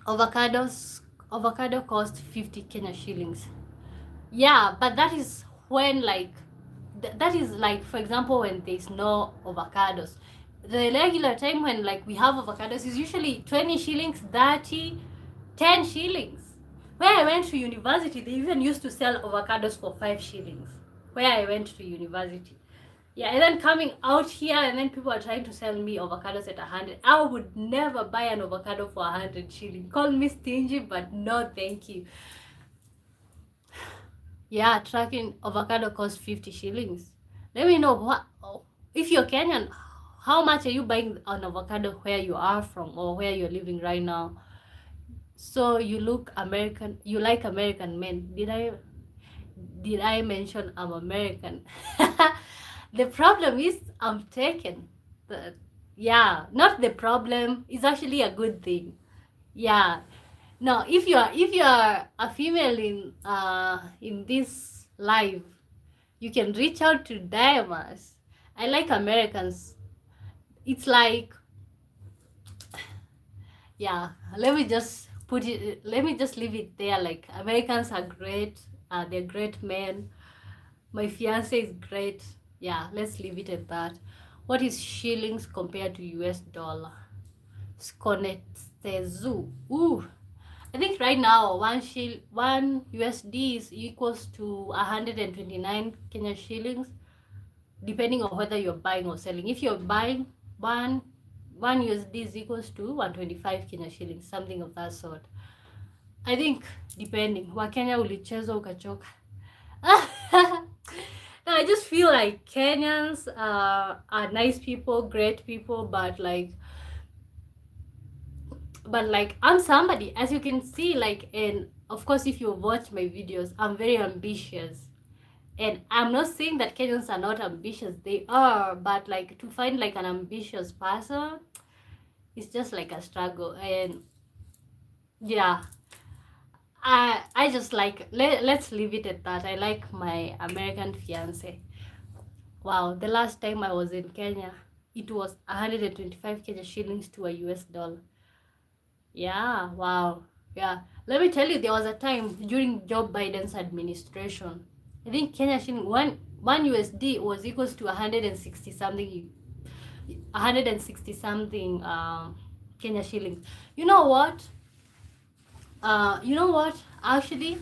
Avocado cost 50 Kenya shillings. Yeah, but that is when like that is like, for example, when there's no avocados. The regular time when like we have avocados is usually 20 shillings, 30, 10 shillings. Where I went to university, they even used to sell avocados for 5 shillings. Where I went to university. Yeah, and then coming out here and then people are trying to sell me avocados at 100. I would never buy an avocado for 100 shillings. Call me stingy, but no thank you. Yeah, tracking avocado costs 50 shillings. Let me know if you're Kenyan, how much are you buying an avocado where you are from or where you're living right now? So you look American, you like American men. Did I mention I'm American? The problem is I'm taken. But yeah, not the problem. It's actually a good thing. Yeah. Now, if you are a female in this live, you can reach out to Diamas. I like Americans. It's like, yeah, let me just leave it there. Like, Americans are great. They're great men. My fiance is great. Yeah, let's leave it at that. What is shillings compared to US dollar? Skonetsezu. Ooh. I think right now one USD is equals to 129 Kenya shillings, depending on whether you're buying or selling. If you're buying, one USD is equals to 125 Kenya shillings, something of that sort. I think depending. Wakenya ulichezwa ukachoka. No, I just feel like Kenyans are nice people, great people, but I'm somebody, as you can see, like, and of course if you watch my videos, I'm very ambitious. And I'm not saying that Kenyans are not ambitious, they are, but like to find like an ambitious person, it's just like a struggle. And yeah, I just like, let's leave it at that. I like my American fiance. Wow, the last time I was in Kenya, it was 125 Kenya shillings to a US dollar. Yeah, wow. Yeah, let me tell you, there was a time during Joe Biden's administration, I think Kenya shilling one USD was equals to 160 something, 160 something Kenya shillings. You know what? Actually,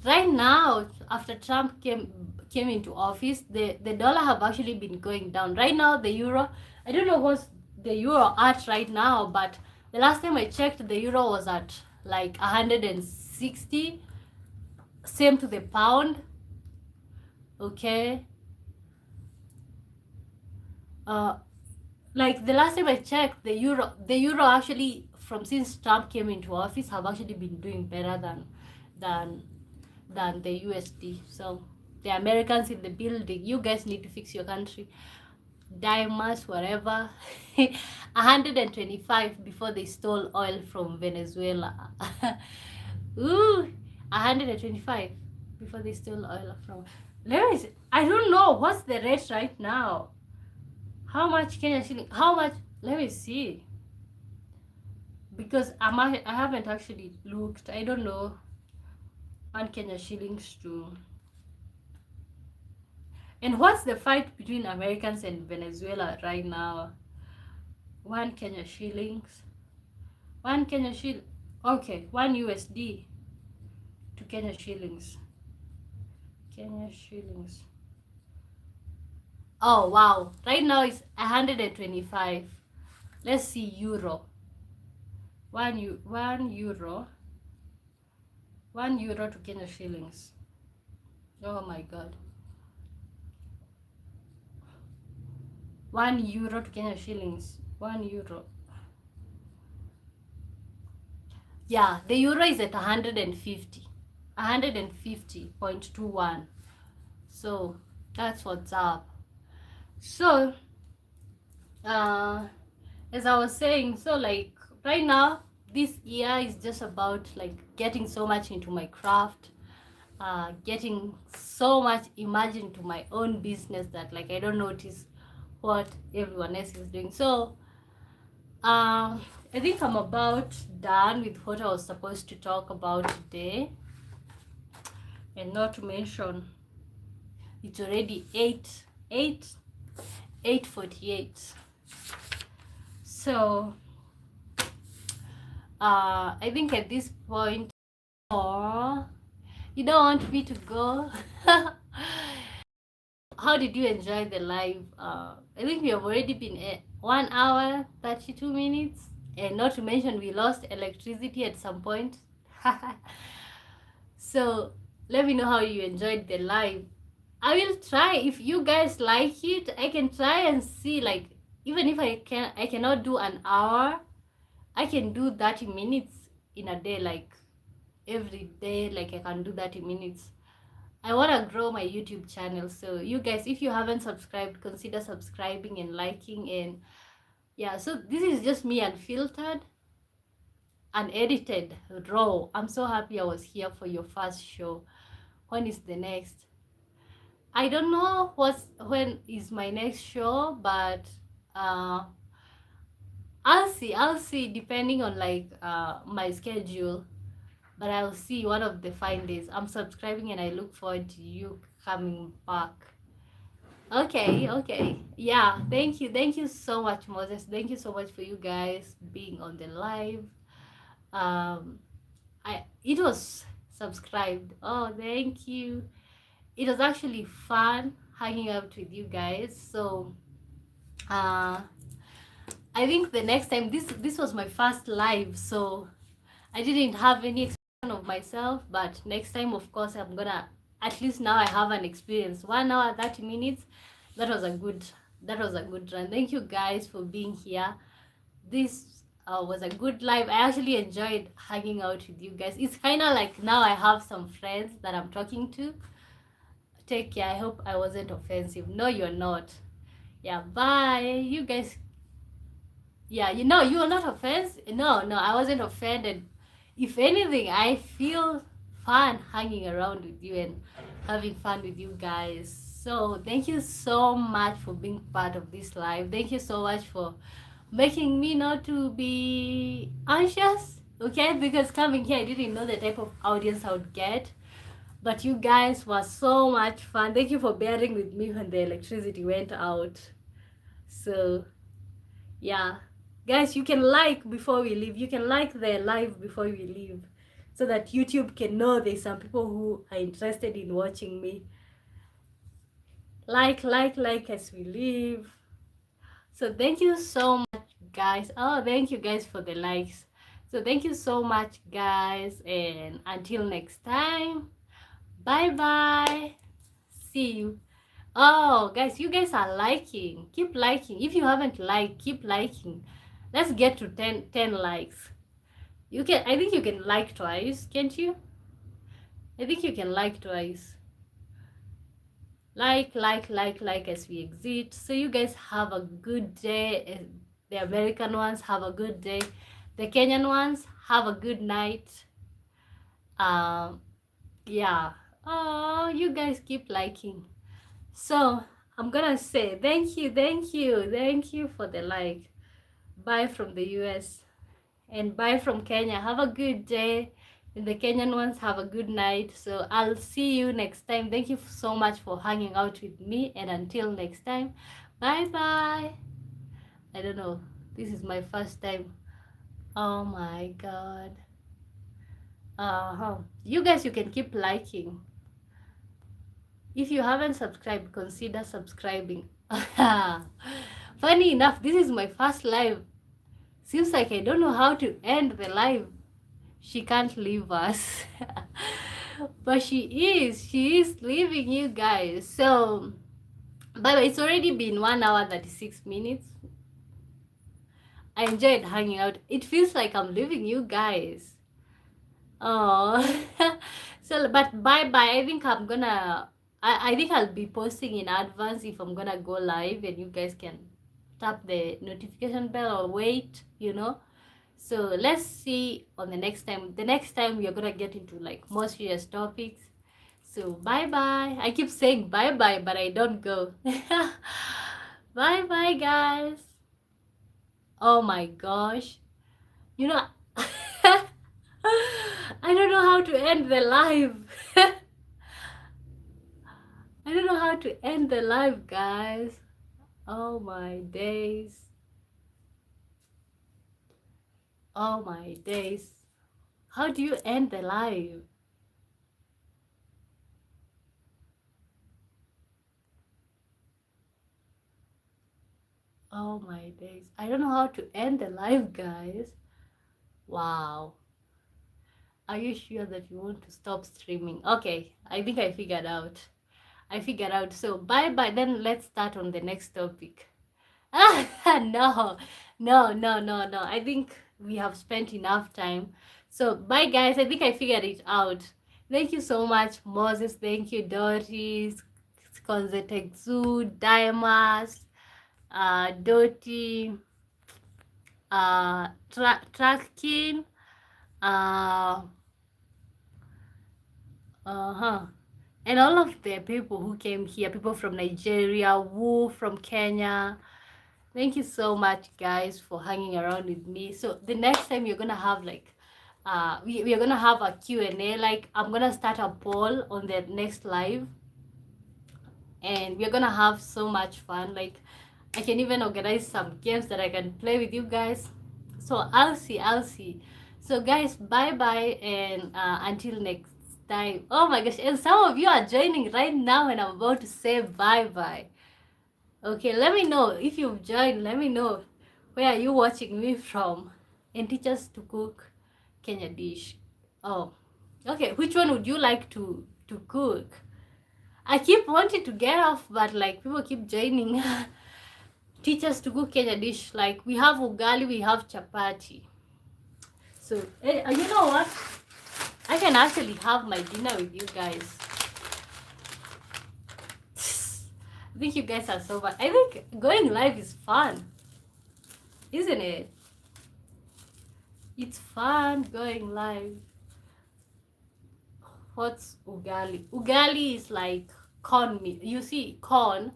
right now, after Trump came into office, the dollar have actually been going down. Right now, the euro, I don't know what's the euro at right now, but the last time I checked, the euro was at like 160. Same to the pound. Okay. Like the last time I checked, the euro actually, from since Trump came into office, have actually been doing better than the USD. So the Americans in the building, you guys need to fix your country. Diamonds, whatever. 125 before they stole oil from Venezuela. Ooh, 125 before they stole oil from. I don't know what's the rate right now. How much Kenya shilling? How much? Let me see. Because I haven't actually looked. I don't know. 1 Kenya shillings to. And what's the fight between Americans and Venezuela right now? 1 Kenya shillings. 1 Kenya shilling. Okay, 1 USD to Kenya shillings. Kenya shillings. Oh wow, right now it's 125. Let's see euro. 1 euro to Kenya shillings. Oh my god. 1 euro to Kenya shillings. 1 euro. Yeah, the euro is at 150. 150.21. So that's what's up. So as I was saying, so like right now this year is just about like getting so much into my craft, getting so much immersed into my own business that like I don't notice what everyone else is doing. So I think I'm about done with what I was supposed to talk about today. And not to mention, it's already 8:48. So I think at this point, or you don't want me to go. How did you enjoy the live? I think we have already been at 1 hour 32 minutes, and not to mention we lost electricity at some point. So let me know how you enjoyed the live. I will try, if you guys like it, I can try and see like even if I cannot do an hour, I can do 30 minutes in a day, like every day, like I can do 30 minutes. I want to grow my YouTube channel. So you guys, if you haven't subscribed, consider subscribing and liking. And yeah, so this is just me unfiltered, unedited, raw. I'm so happy I was here for your first show. When is the next? I don't know when is my next show, but uh I'll see depending on like my schedule. But I'll see one of the fine days. I'm subscribing and I look forward to you coming back. Okay. Yeah, thank you so much, Moses. Thank you so much for you guys being on the live. um it was subscribed. Oh, thank you. It was actually fun hanging out with you guys. So uh I think the next time, this was my first live, so I didn't have any experience of myself. But next time, of course, I'm gonna, at least now I have an experience. 1 hour 30 minutes. That was a good run. Thank you guys for being here. This was a good live. I actually enjoyed hanging out with you guys. It's kind of like now I have some friends that I'm talking to. Take care. I hope I wasn't offensive. No, you're not. Yeah, bye. You guys. Yeah, you are not offensive. No, I wasn't offended. If anything, I feel fun hanging around with you and having fun with you guys. So thank you so much for being part of this live. Thank you so much for making me not to be anxious. Okay, because coming here, I didn't know the type of audience I would get. But you guys were so much fun. Thank you for bearing with me when the electricity went out. So yeah, guys, you can like before we leave. You can like the live before we leave, so that YouTube can know there's some people who are interested in watching me. Like as we leave. So thank you so much, guys. Oh, thank you guys for the likes. So thank you so much, guys, and until next time, bye bye. See you. Oh, guys, you guys are liking. Keep liking. If you haven't liked, keep liking. Let's get to 10 likes. You can, I think you can like twice, can't you? I think you can like twice. Like as we exit. So you guys have a good day. The American ones have a good day. The Kenyan ones have a good night. Yeah. Oh, you guys keep liking. So I'm gonna say thank you for the like. Bye from the US and bye from Kenya. Have a good day. And the Kenyan ones have a good night. So I'll see you next time. Thank you so much for hanging out with me. And until next time, bye bye. I don't know. This is my first time. Oh my God. You guys, you can keep liking. If you haven't subscribed, consider subscribing. Funny enough, this is my first live. Seems like I don't know how to end the live. She can't leave us. But she is leaving you guys. So by the way, it's already been 1 hour 36 minutes. I enjoyed hanging out. It feels like I'm leaving you guys. Oh. So but bye bye. I think I'll be posting in advance if I'm gonna go live, and you guys can tap the notification bell or wait, So let's see on the next time. The next time we are gonna get into like more serious topics. So bye bye. I keep saying bye bye, but I don't go. Bye bye, guys. Oh my gosh. I don't know how to end the live. I don't know how to end the live, guys. Oh my days. Oh my days. How do you end the live? Oh my days. I don't know how to end the live, guys. Wow. Are you sure that you want to stop streaming? Okay, I think I figured out. So bye bye. Then let's start on the next topic. No, no. I think we have spent enough time. So bye guys. I think I figured it out. Thank you so much, Moses. Thank you, Doris, Konzetekzu, Diamas, Doti, Tracking, uh, uh-huh. And all of the people who came here, people from Nigeria, Wu from Kenya. Thank you so much, guys, for hanging around with me. So the next time you're gonna have like, we are gonna have a Q&A. Like I'm gonna start a poll on the next live, and we're gonna have so much fun. Like I can even organize some games that I can play with you guys. So I'll see. So guys, bye bye, and until next time. Oh my gosh, and some of you are joining right now, and I'm about to say bye bye. Okay, let me know if you've joined. Let me know where are you watching me from. And teach us to cook Kenya dish. Oh, okay. Which one would you like to cook? I keep wanting to get off, but like people keep joining. Teach us to cook Kenya dish. Like we have ugali, we have chapati. So you know what? I can actually have my dinner with you guys. I think you guys are so fun. I think going live is fun, isn't it? It's fun going live. What's ugali? Ugali is like corn meat. You see corn,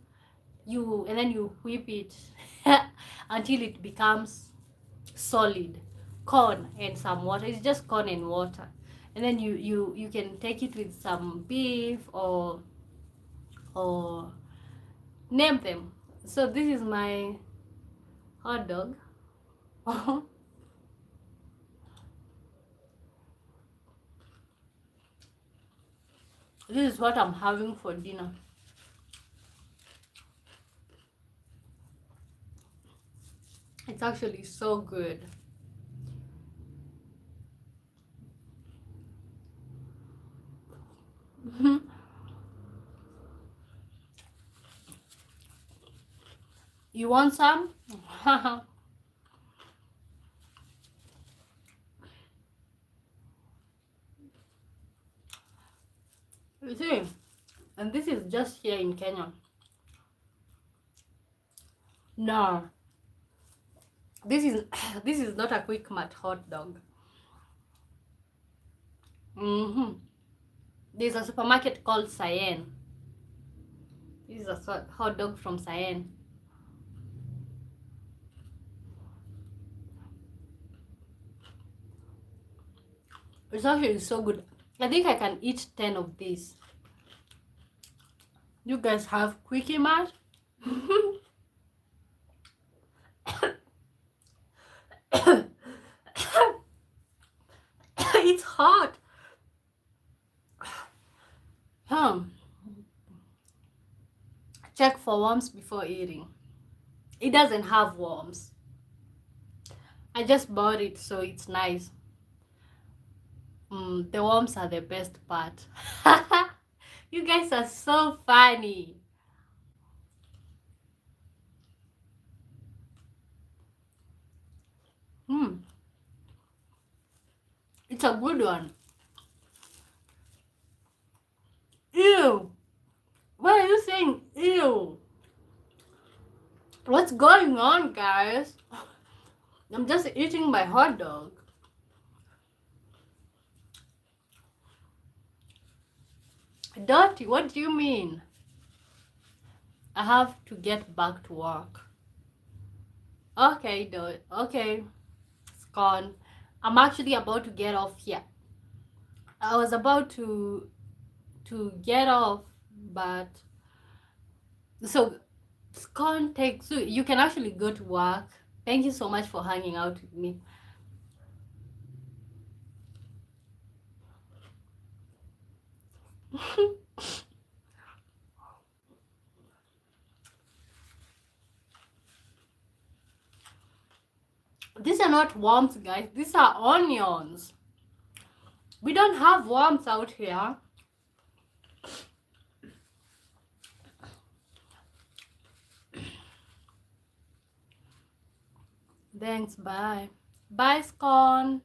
and then you whip it until it becomes solid. Corn and some water. It's just corn and water. And then you can take it with some beef or name them. So this is my hot dog. This is what I'm having for dinner. It's actually so good. You want some? You see, and this is just here in Kenya. No, this is this is not a quick mat hot dog. There's a supermarket called Cyan. This is a hot dog from Cyan. It's actually so good. I think I can eat 10 of these. You guys have quickie mat? It's hot. Check for worms before eating. It doesn't have worms. I just bought it, so it's nice. The worms are the best part. You guys are so funny. It's a good one. Ew. Why are you saying ew? What's going on, guys? I'm just eating my hot dog. Dirty, what do you mean? I have to get back to work. Okay, okay. It's gone. I'm actually about to get off here. I was about to get off, but so Scon takes, so you can actually go to work. Thank you so much for hanging out with me. These are not worms, guys. These are onions. We don't have worms out here. Thanks. Bye. Bye, Scone.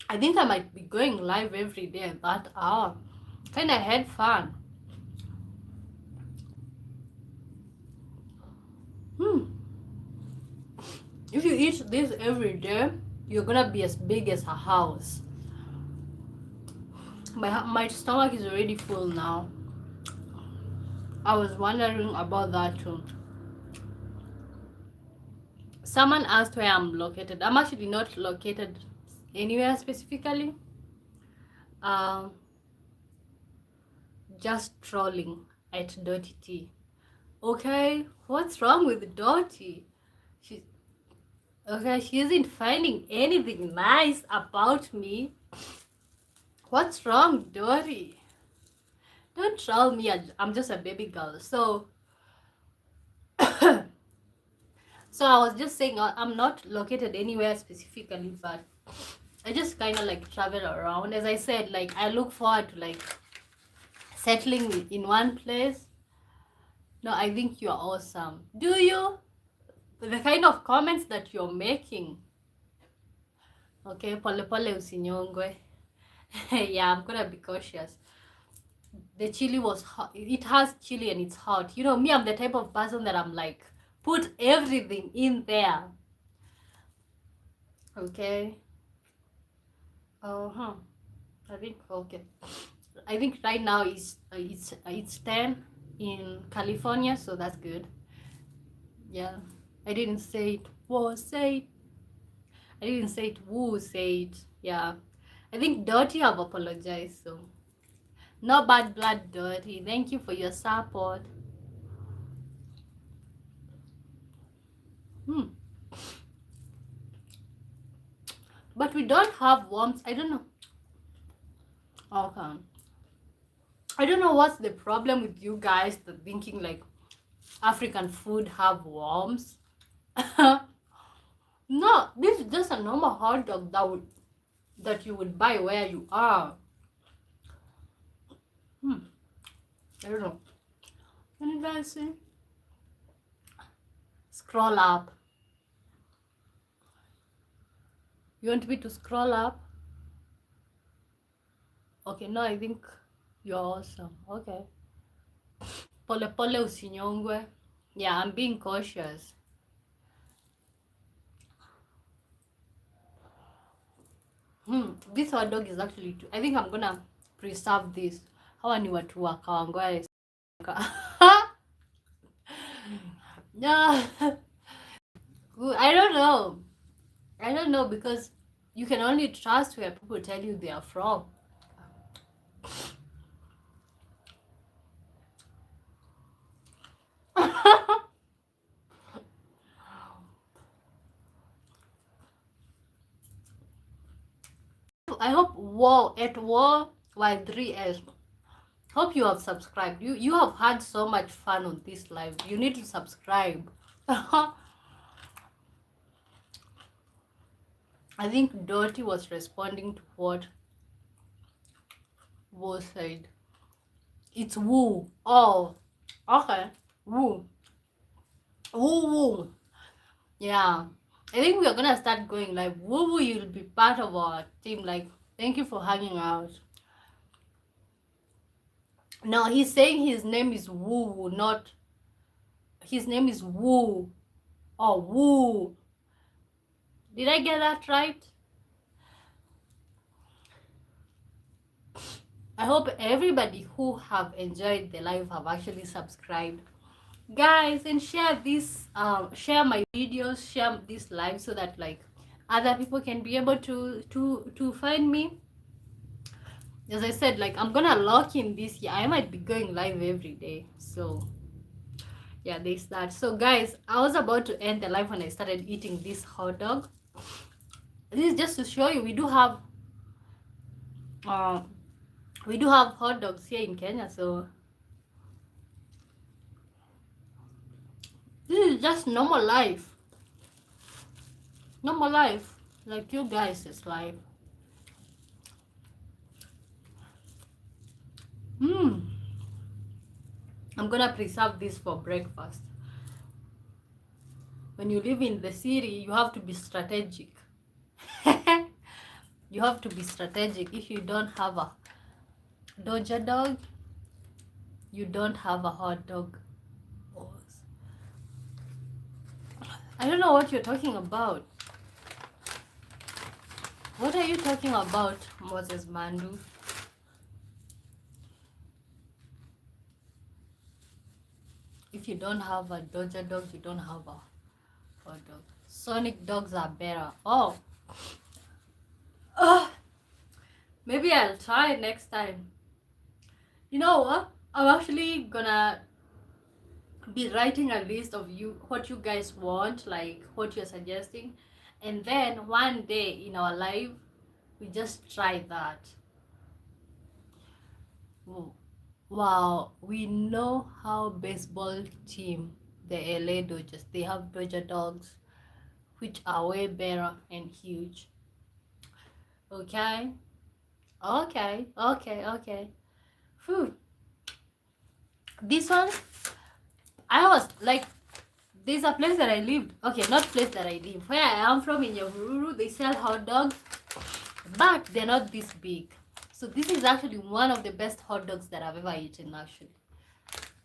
I think I might be going live every day at that hour. Kind of had fun. If you eat this every day, you're gonna be as big as a house. My stomach is already full now. I was wondering about that too. Someone asked where I'm located. I'm actually not located anywhere specifically. Just trolling at Dotty T. Okay, what's wrong with Dotty? She she isn't finding anything nice about me. What's wrong, Dotty? Don't troll me. I'm just a baby girl. So I was just saying I'm not located anywhere specifically, but I just kind of like travel around. As I said, like I look forward to like settling in one place. No, I think you're awesome. Do you? The kind of comments that you're making. Okay, pole pole usinyongwe. Yeah, I'm gonna be cautious. The chili was hot. It has chili and it's hot. You know, me, I'm the type of person that I'm like, put everything in there. Okay. Uh-huh. I think, okay. I think right now it's 10 in California, so that's good. Yeah. I didn't say it. Whoa, say it. I didn't say it. Woo, say it. Yeah. I think Dirty have apologized, so no bad blood, Dirty. Thank you for your support. But we don't have worms. I don't know. Okay. I don't know what's the problem with you guys that thinking like African food have worms. No, this is just a normal hot dog that you would buy where you are. I don't know. Can you guys see? Scroll up. You want me to scroll up? Okay, no, I think you're awesome. Okay. Pole pole usinyongwe. Yeah, I'm being cautious. This hot dog is actually too. I think I'm gonna preserve this. Hawa ni watu wa Kawangware. No. I don't know. I don't know because you can only trust where people tell you they are from. I hope war while 3S. Hope you have subscribed. You have had so much fun on this live. You need to subscribe. I think Dirty was responding to what Wo said. It's woo. Oh, okay. Woo. Woo woo. Yeah. I think we're gonna start going like woo woo. You'll be part of our team. Like, thank you for hanging out. No, he's saying his name is Woo Woo, not his name is Woo. Oh, Woo. Did I get that right? I hope everybody who have enjoyed the live have actually subscribed. Guys, and share this, share my videos, share this live so that like other people can be able to find me. As I said, like I'm gonna lock in this year. I might be going live every day. So yeah, there's that. So guys, I was about to end the live when I started eating this hot dog. This is just to show you we do have hot dogs here in Kenya. So this is just normal life. Normal life. Like you guys' life. I'm gonna preserve this for breakfast. When you live in the city, you have to be strategic. You have to be strategic. If you don't have a Doja dog, you don't have a hot dog. I don't know what you're talking about. What are you talking about, Moses Mandu? If you don't have a Doja dog, you don't have a hot dog. Sonic dogs are better. Oh. Maybe I'll try it next time. You know what? I'm actually gonna be writing a list of what you guys want, like what you're suggesting, and then one day in our life we just try that. Wow, we know how baseball team, the LA Dodgers, they have Dodger dogs which are way better and huge. Okay. Whew. This one, I was like, there's a place that I lived. Okay, not place that I live. Where I am from in Nyahururu, they sell hot dogs, but they're not this big. So this is actually one of the best hot dogs that I've ever eaten, actually.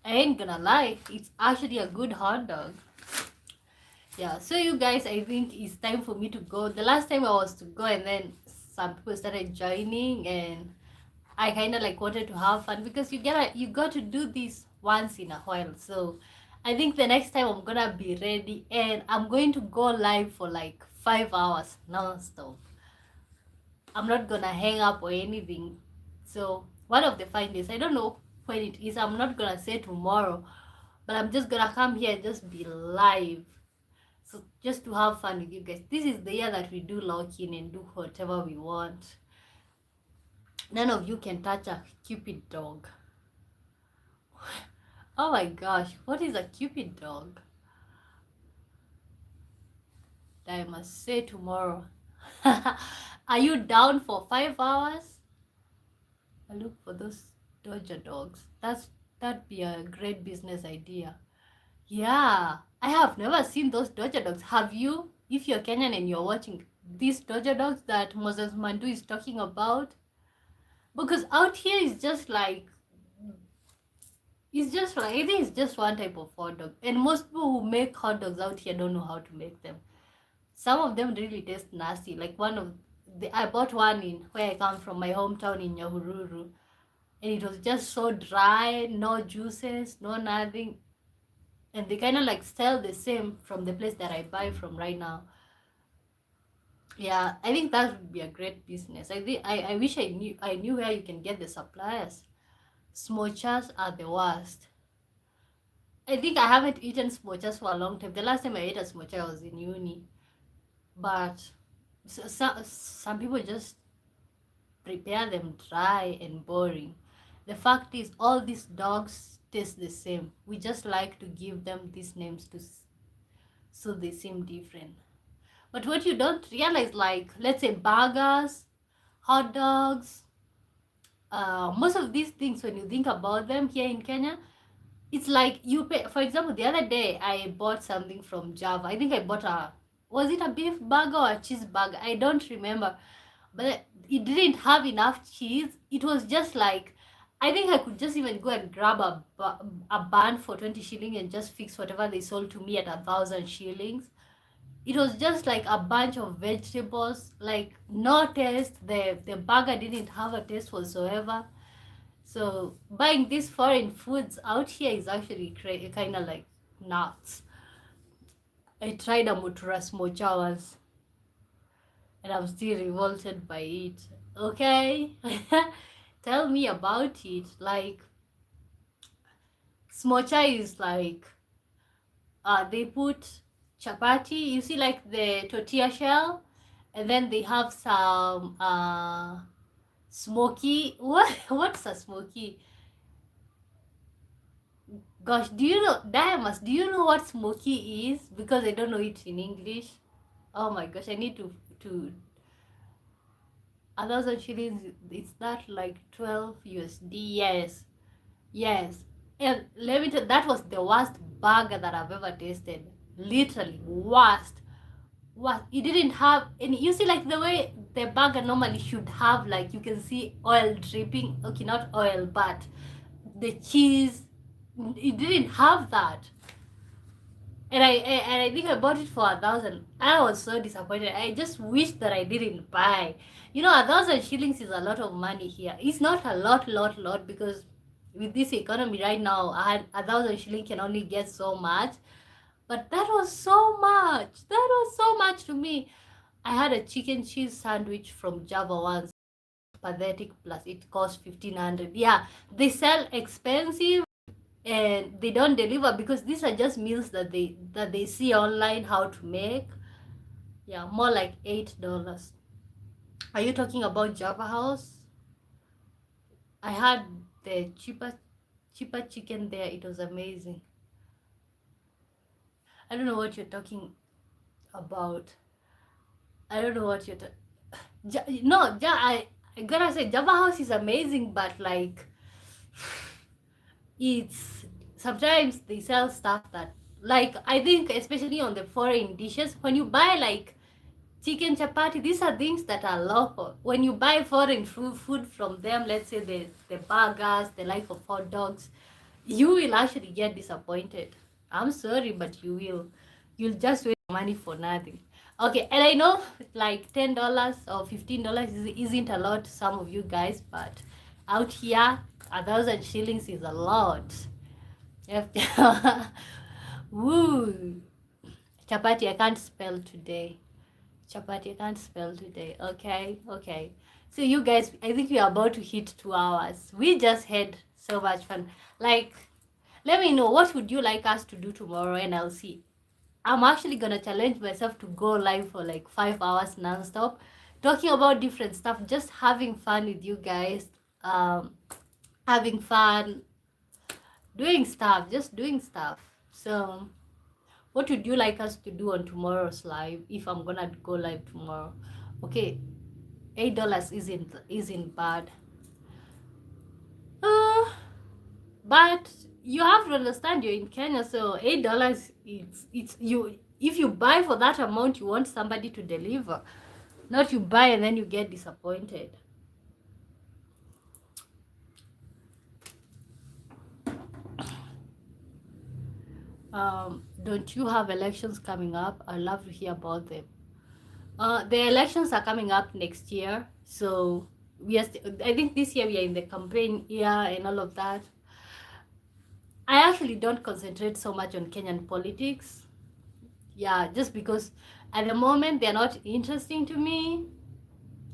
I ain't gonna lie, it's actually a good hot dog. Yeah, so you guys, I think it's time for me to go. The last time I was to go, and then some people started joining, and I kind of like wanted to have fun, because you got to do this once in a while. So I think the next time I'm gonna be ready, and I'm going to go live for like 5 hours non-stop. I'm not gonna hang up or anything. So one of the fine days, I don't know when it is, I'm not gonna say tomorrow, but I'm just gonna come here and just be live. So just to have fun with you guys. This is the year that we do lock in and do whatever we want. None of you can touch a Cupid dog. Oh my gosh, what is a Cupid dog? I must say tomorrow. Are you down for 5 hours? I look for those Dodger dogs. That'd be a great business idea. Yeah, I have never seen those Dodger dogs. Have you? If you're Kenyan and you're watching these Dodger dogs that Moses Mandu is talking about, because out here it's just like I think it's just one type of hot dog, and most people who make hot dogs out here don't know how to make them. Some of them really taste nasty. Like I bought one in where I come from, my hometown in Nyahururu, and it was just so dry, no juices, no nothing, and they kind of like sell the same from the place that I buy from right now. Yeah, I think that would be a great business. I wish I knew where you can get the suppliers. Smochers are the worst. I think I haven't eaten smochers for a long time. The last time I ate a smocher I was in uni. But some people just prepare them dry and boring. The fact is, all these dogs taste the same. We just like to give them these names so they seem different. But what you don't realize, like, let's say burgers, hot dogs, most of these things, when you think about them here in Kenya, it's like you pay. For example, the other day I bought something from Java. I think I bought was it a beef burger or a cheeseburger? I don't remember, but it didn't have enough cheese. It was just like, I think I could just even go and grab a bun for 20 shillings and just fix whatever they sold to me at 1,000 shillings. It was just like a bunch of vegetables, like no taste. The burger didn't have a taste whatsoever. So buying these foreign foods out here is actually kind of like nuts. I tried a mutura smocha once, and I'm still revolted by it. Okay, tell me about it. Like, smocha is like, they put chapati, you see, like the tortilla shell, and then they have some smoky. What's a smoky? Gosh, do you know, Diamas, do you know what smoky is? Because I don't know it in English. Oh my gosh, I need to 1,000 shillings, it's that like 12 USD. Yes, yes. And let me tell, that was the worst burger that I've ever tasted. Literally worst. What, it didn't have any, you see, like the way the burger normally should have, like you can see oil dripping. Okay, not oil, but the cheese, it didn't have that. And I think I bought it for 1,000. I was so disappointed. I just wish that I didn't buy. 1,000 shillings is a lot of money here. It's not a lot, because with this economy right now, 1,000 shilling can only get so much. But that was so much. That was so much to me. I had a chicken cheese sandwich from Java once. Pathetic, plus it cost 1,500. Yeah, they sell expensive and they don't deliver, because these are just meals that they see online how to make. Yeah, more like $8. Are you talking about Java House? I had the cheaper chicken there. It was amazing. I don't know what you're talking about. I don't know what you're no, I gotta say Java House is amazing, but like it's sometimes they sell stuff that, like, I think especially on the foreign dishes, when you buy like chicken chapati, these are things that are local. When you buy foreign food from them, let's say the burgers, the like of hot dogs, you will actually get disappointed. I'm sorry, but you'll just waste money for nothing. Okay, and I know like $10 or $15 isn't a lot to some of you guys, but out here 1,000 shillings is a lot. Woo! Chapati, I can't spell today. Chapati, I can't spell today. Okay. So you guys, I think we are about to hit 2 hours. We just had so much fun. Like, let me know, what would you like us to do tomorrow, and I'll see. I'm actually gonna challenge myself to go live for like 5 hours non-stop, talking about different stuff, just having fun with you guys, having fun, doing stuff, just doing stuff. So what would you like us to do on tomorrow's live, if I'm gonna go live tomorrow? Okay, $8 isn't bad. uh, but you have to understand, you're in Kenya, so $8, it's you, if you buy for that amount, you want somebody to deliver, not you buy and then you get disappointed. Don't you have elections coming up? I'd love to hear about them. The elections are coming up next year, so I think this year we are in the campaign year and all of that. I actually don't concentrate so much on Kenyan politics. Yeah, just because at the moment they're not interesting to me.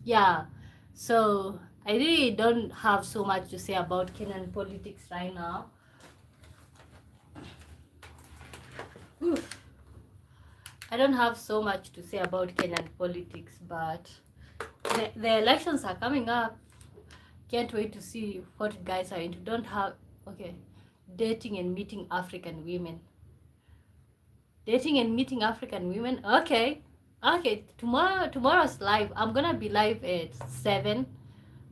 Yeah, so I really don't have so much to say about Kenyan politics right now. Oof. I don't have so much to say about Kenyan politics, but the elections are coming up. Can't wait to see what guys are into. Don't have, okay, dating and meeting African women. Dating and meeting African women. Okay. Tomorrow's live. I'm gonna be live at 7.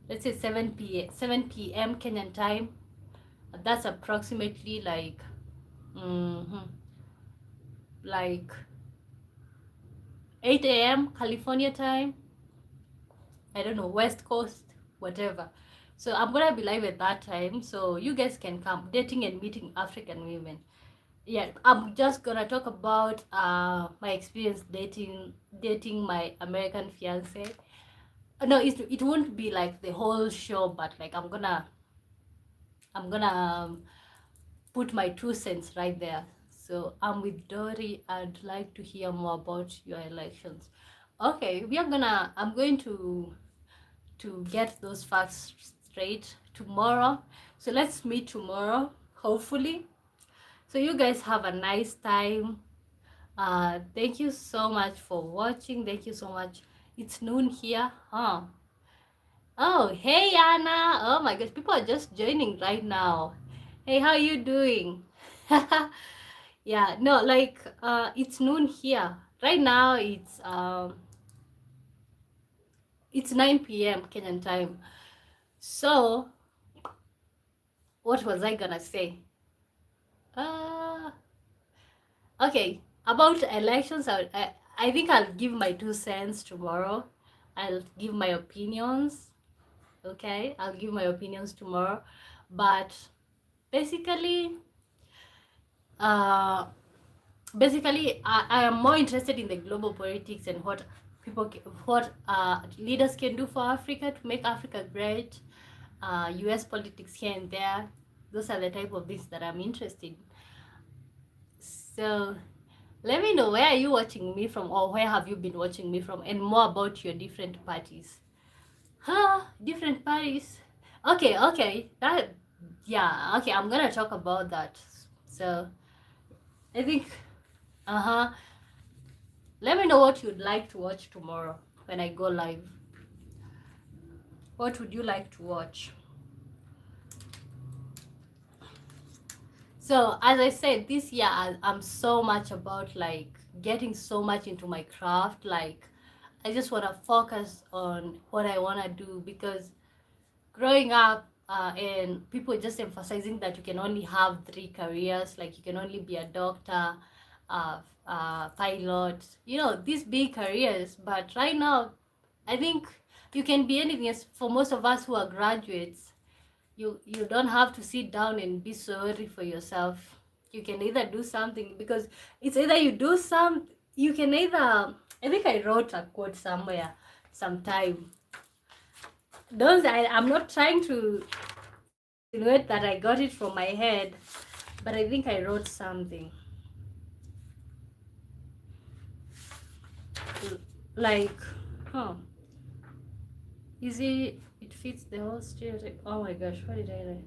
Let's say 7 p.m. Kenyan time. That's approximately like like 8 a.m. California time. I don't know, West Coast, whatever. So I'm gonna be live at that time, so you guys can come. Dating and meeting African women. Yeah, I'm just gonna talk about my experience dating my American fiance. No, it won't be like the whole show, but like I'm gonna put my 2 cents right there. So I'm with Dory. I'd like to hear more about your elections. Okay, I'm going to get those facts straight tomorrow. So let's meet tomorrow, hopefully. So you guys have a nice time. Thank you so much for watching. Thank you so much. It's noon here, huh? Oh, hey Anna. Oh my gosh, people are just joining right now. Hey, how you doing? Yeah, no, like it's noon here right now. It's 9 p.m. Kenyan time. So what was I gonna say? Uh, okay, about elections, I think I'll give my 2 cents tomorrow. I'll give my opinions. Okay, I'll give my opinions tomorrow. But basically, uh, I am more interested in the global politics and what what leaders can do for Africa to make Africa great. US politics here and there. Those are the type of things that I'm interested in. So let me know, where are you watching me from, or where have you been watching me from, and more about your different parties. Different parties. Okay, that, yeah, okay, I'm gonna talk about that. So I think, let me know what you'd like to watch tomorrow when I go live. What would you like to watch? So as I said, this year I'm so much about like getting so much into my craft. Like I just want to focus on what I want to do, because growing up and people just emphasizing that you can only have 3 careers, like you can only be a doctor, pilot, these big careers. But right now, I think you can be anything. As for most of us who are graduates, you don't have to sit down and be sorry for yourself. You can either do something, because it's either you do some, you can either, I think I wrote a quote somewhere sometime. I'm not trying to insinuate that I got it from my head, but I think I wrote something like, it fits the whole stereotype. Oh my gosh, what did I write?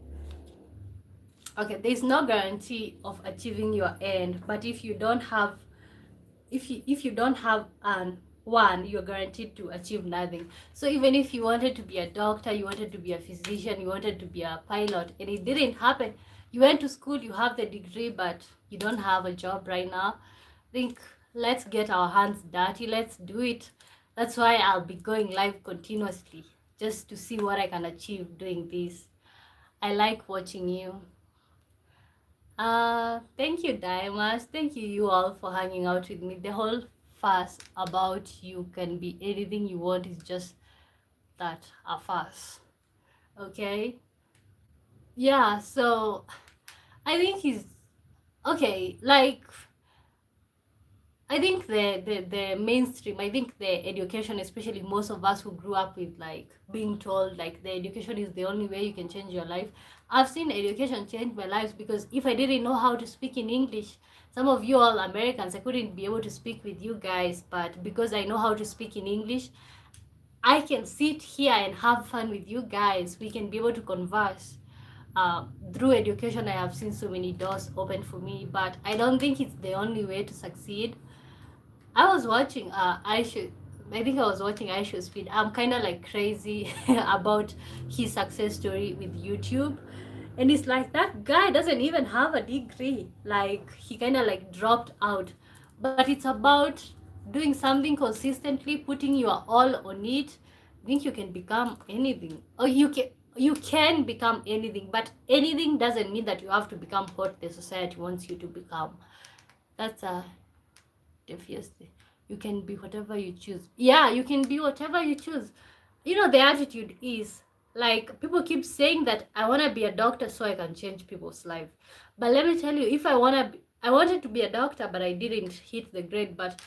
Okay, there's no guarantee of achieving your end, but if you don't have an one, you're guaranteed to achieve nothing. So even if you wanted to be a doctor, you wanted to be a physician, you wanted to be a pilot, and it didn't happen, you went to school, you have the degree, but you don't have a job right now, think, let's get our hands dirty, let's do it. That's why I'll be going live continuously, just to see what I can achieve doing this. I like watching you. Thank you, Diamas. Thank you all for hanging out with me. The whole fuss about you can be anything you want is just that, a fuss. Okay? Yeah, so I think he's okay, like I think the mainstream, I think the education, especially most of us who grew up with like being told like the education is the only way you can change your life. I've seen education change my life, because if I didn't know how to speak in English, some of you all Americans, I couldn't be able to speak with you guys, but because I know how to speak in English, I can sit here and have fun with you guys. We can be able to converse. Through education, I have seen so many doors open for me, but I don't think it's the only way to succeed. I was watching I think I was watching Aishu's feed. I'm kind of like crazy about his success story with YouTube. And it's like, that guy doesn't even have a degree. Like, he kind of like dropped out. But it's about doing something consistently, putting your all on it. I think you can become anything. Or you can become anything, but anything doesn't mean that you have to become what the society wants you to become. That's obviously you can be whatever you choose. Yeah, you can be whatever you choose. The attitude is like, people keep saying that I want to be a doctor so I can change people's life. But let me tell you, if I wanted to be a doctor, but I didn't hit the grade. But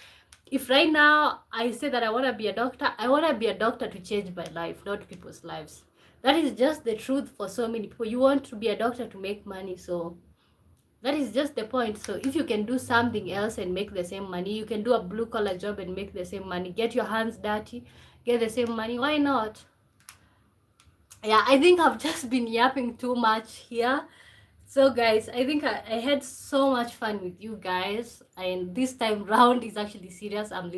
if right now I say that I want to be a doctor, I want to be a doctor to change my life, not people's lives. That is just the truth for so many people. You want to be a doctor to make money, so that is just the point. So if you can do something else and make the same money, you can do a blue collar job and make the same money, get your hands dirty, get the same money, why not? Yeah, I think I've just been yapping too much here. So guys, I think I had so much fun with you guys, and this time round is actually serious. I'm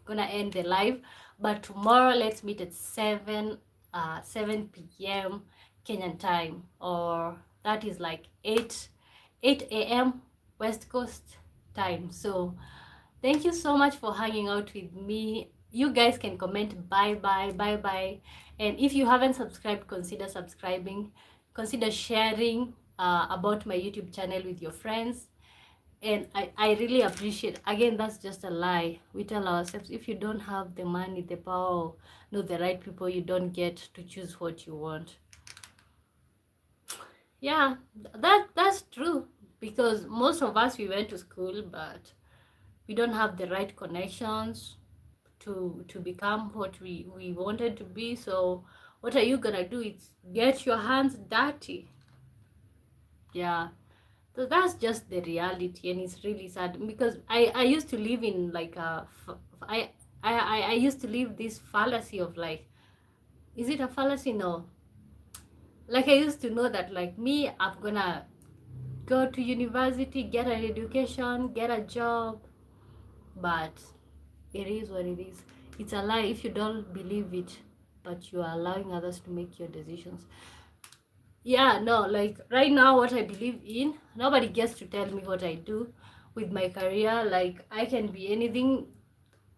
gonna end the live, but tomorrow let's meet at 7 p.m. Kenyan time, or that is like 8 a.m. West Coast time. So thank you so much for hanging out with me. you guys can comment bye bye, bye bye. And if you haven't subscribed, consider subscribing, consider sharing about my YouTube channel with your friends. And I really appreciate, again, that's just a lie we tell ourselves. If you don't have the money, the power, know the right people, you don't get to choose what you want. Yeah, that's true, because most of us, we went to school, but we don't have the right connections to become what we wanted to be. So what are you gonna do? It's get your hands dirty. Yeah, so that's just the reality, and it's really sad, because I used to live in like I used to live this fallacy of like, is it a fallacy? No, like I used to know that like me, I'm gonna go to university, get an education, get a job. But it is what it is. It's a lie if you don't believe it, but you are allowing others to make your decisions. Yeah, no, like right now, what I believe in, nobody gets to tell me what I do with my career. Like, I can be anything.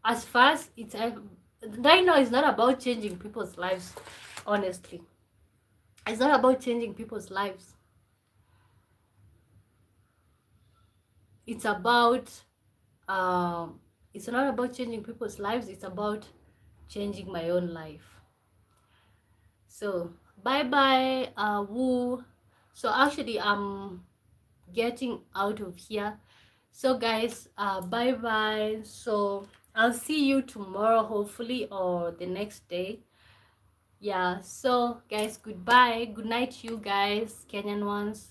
As fast it's right now, it's not about changing people's lives. Honestly, it's not about changing people's lives. It's about it's not about changing people's lives. It's about changing my own life. So bye bye, woo. So actually, I'm getting out of here. So guys, bye bye. So I'll see you tomorrow, hopefully, or the next day. Yeah, so guys, goodbye, good night, you guys, Kenyan ones.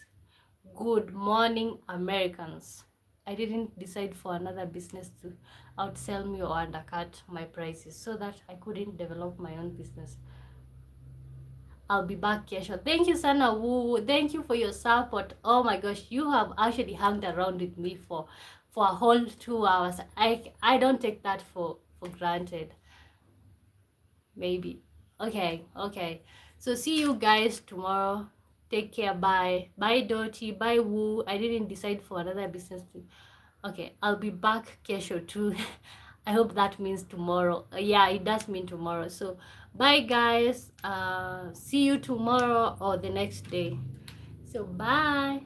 Good morning, Americans. I didn't decide for another business to outsell me or undercut my prices, so that I couldn't develop my own business. I'll be back, Kesha. Thank you, Sana Woo. Thank you for your support. Oh my gosh, you have actually hung around with me for a whole 2 hours. I don't take that for granted. Maybe. Okay, okay. So see you guys tomorrow. Take care. Bye. Bye, Dottie. Bye, Woo. I didn't decide for another business to. Okay, I'll be back, Kesho, too. I hope that means tomorrow. Yeah, it does mean tomorrow. So bye, guys. See you tomorrow or the next day. So bye.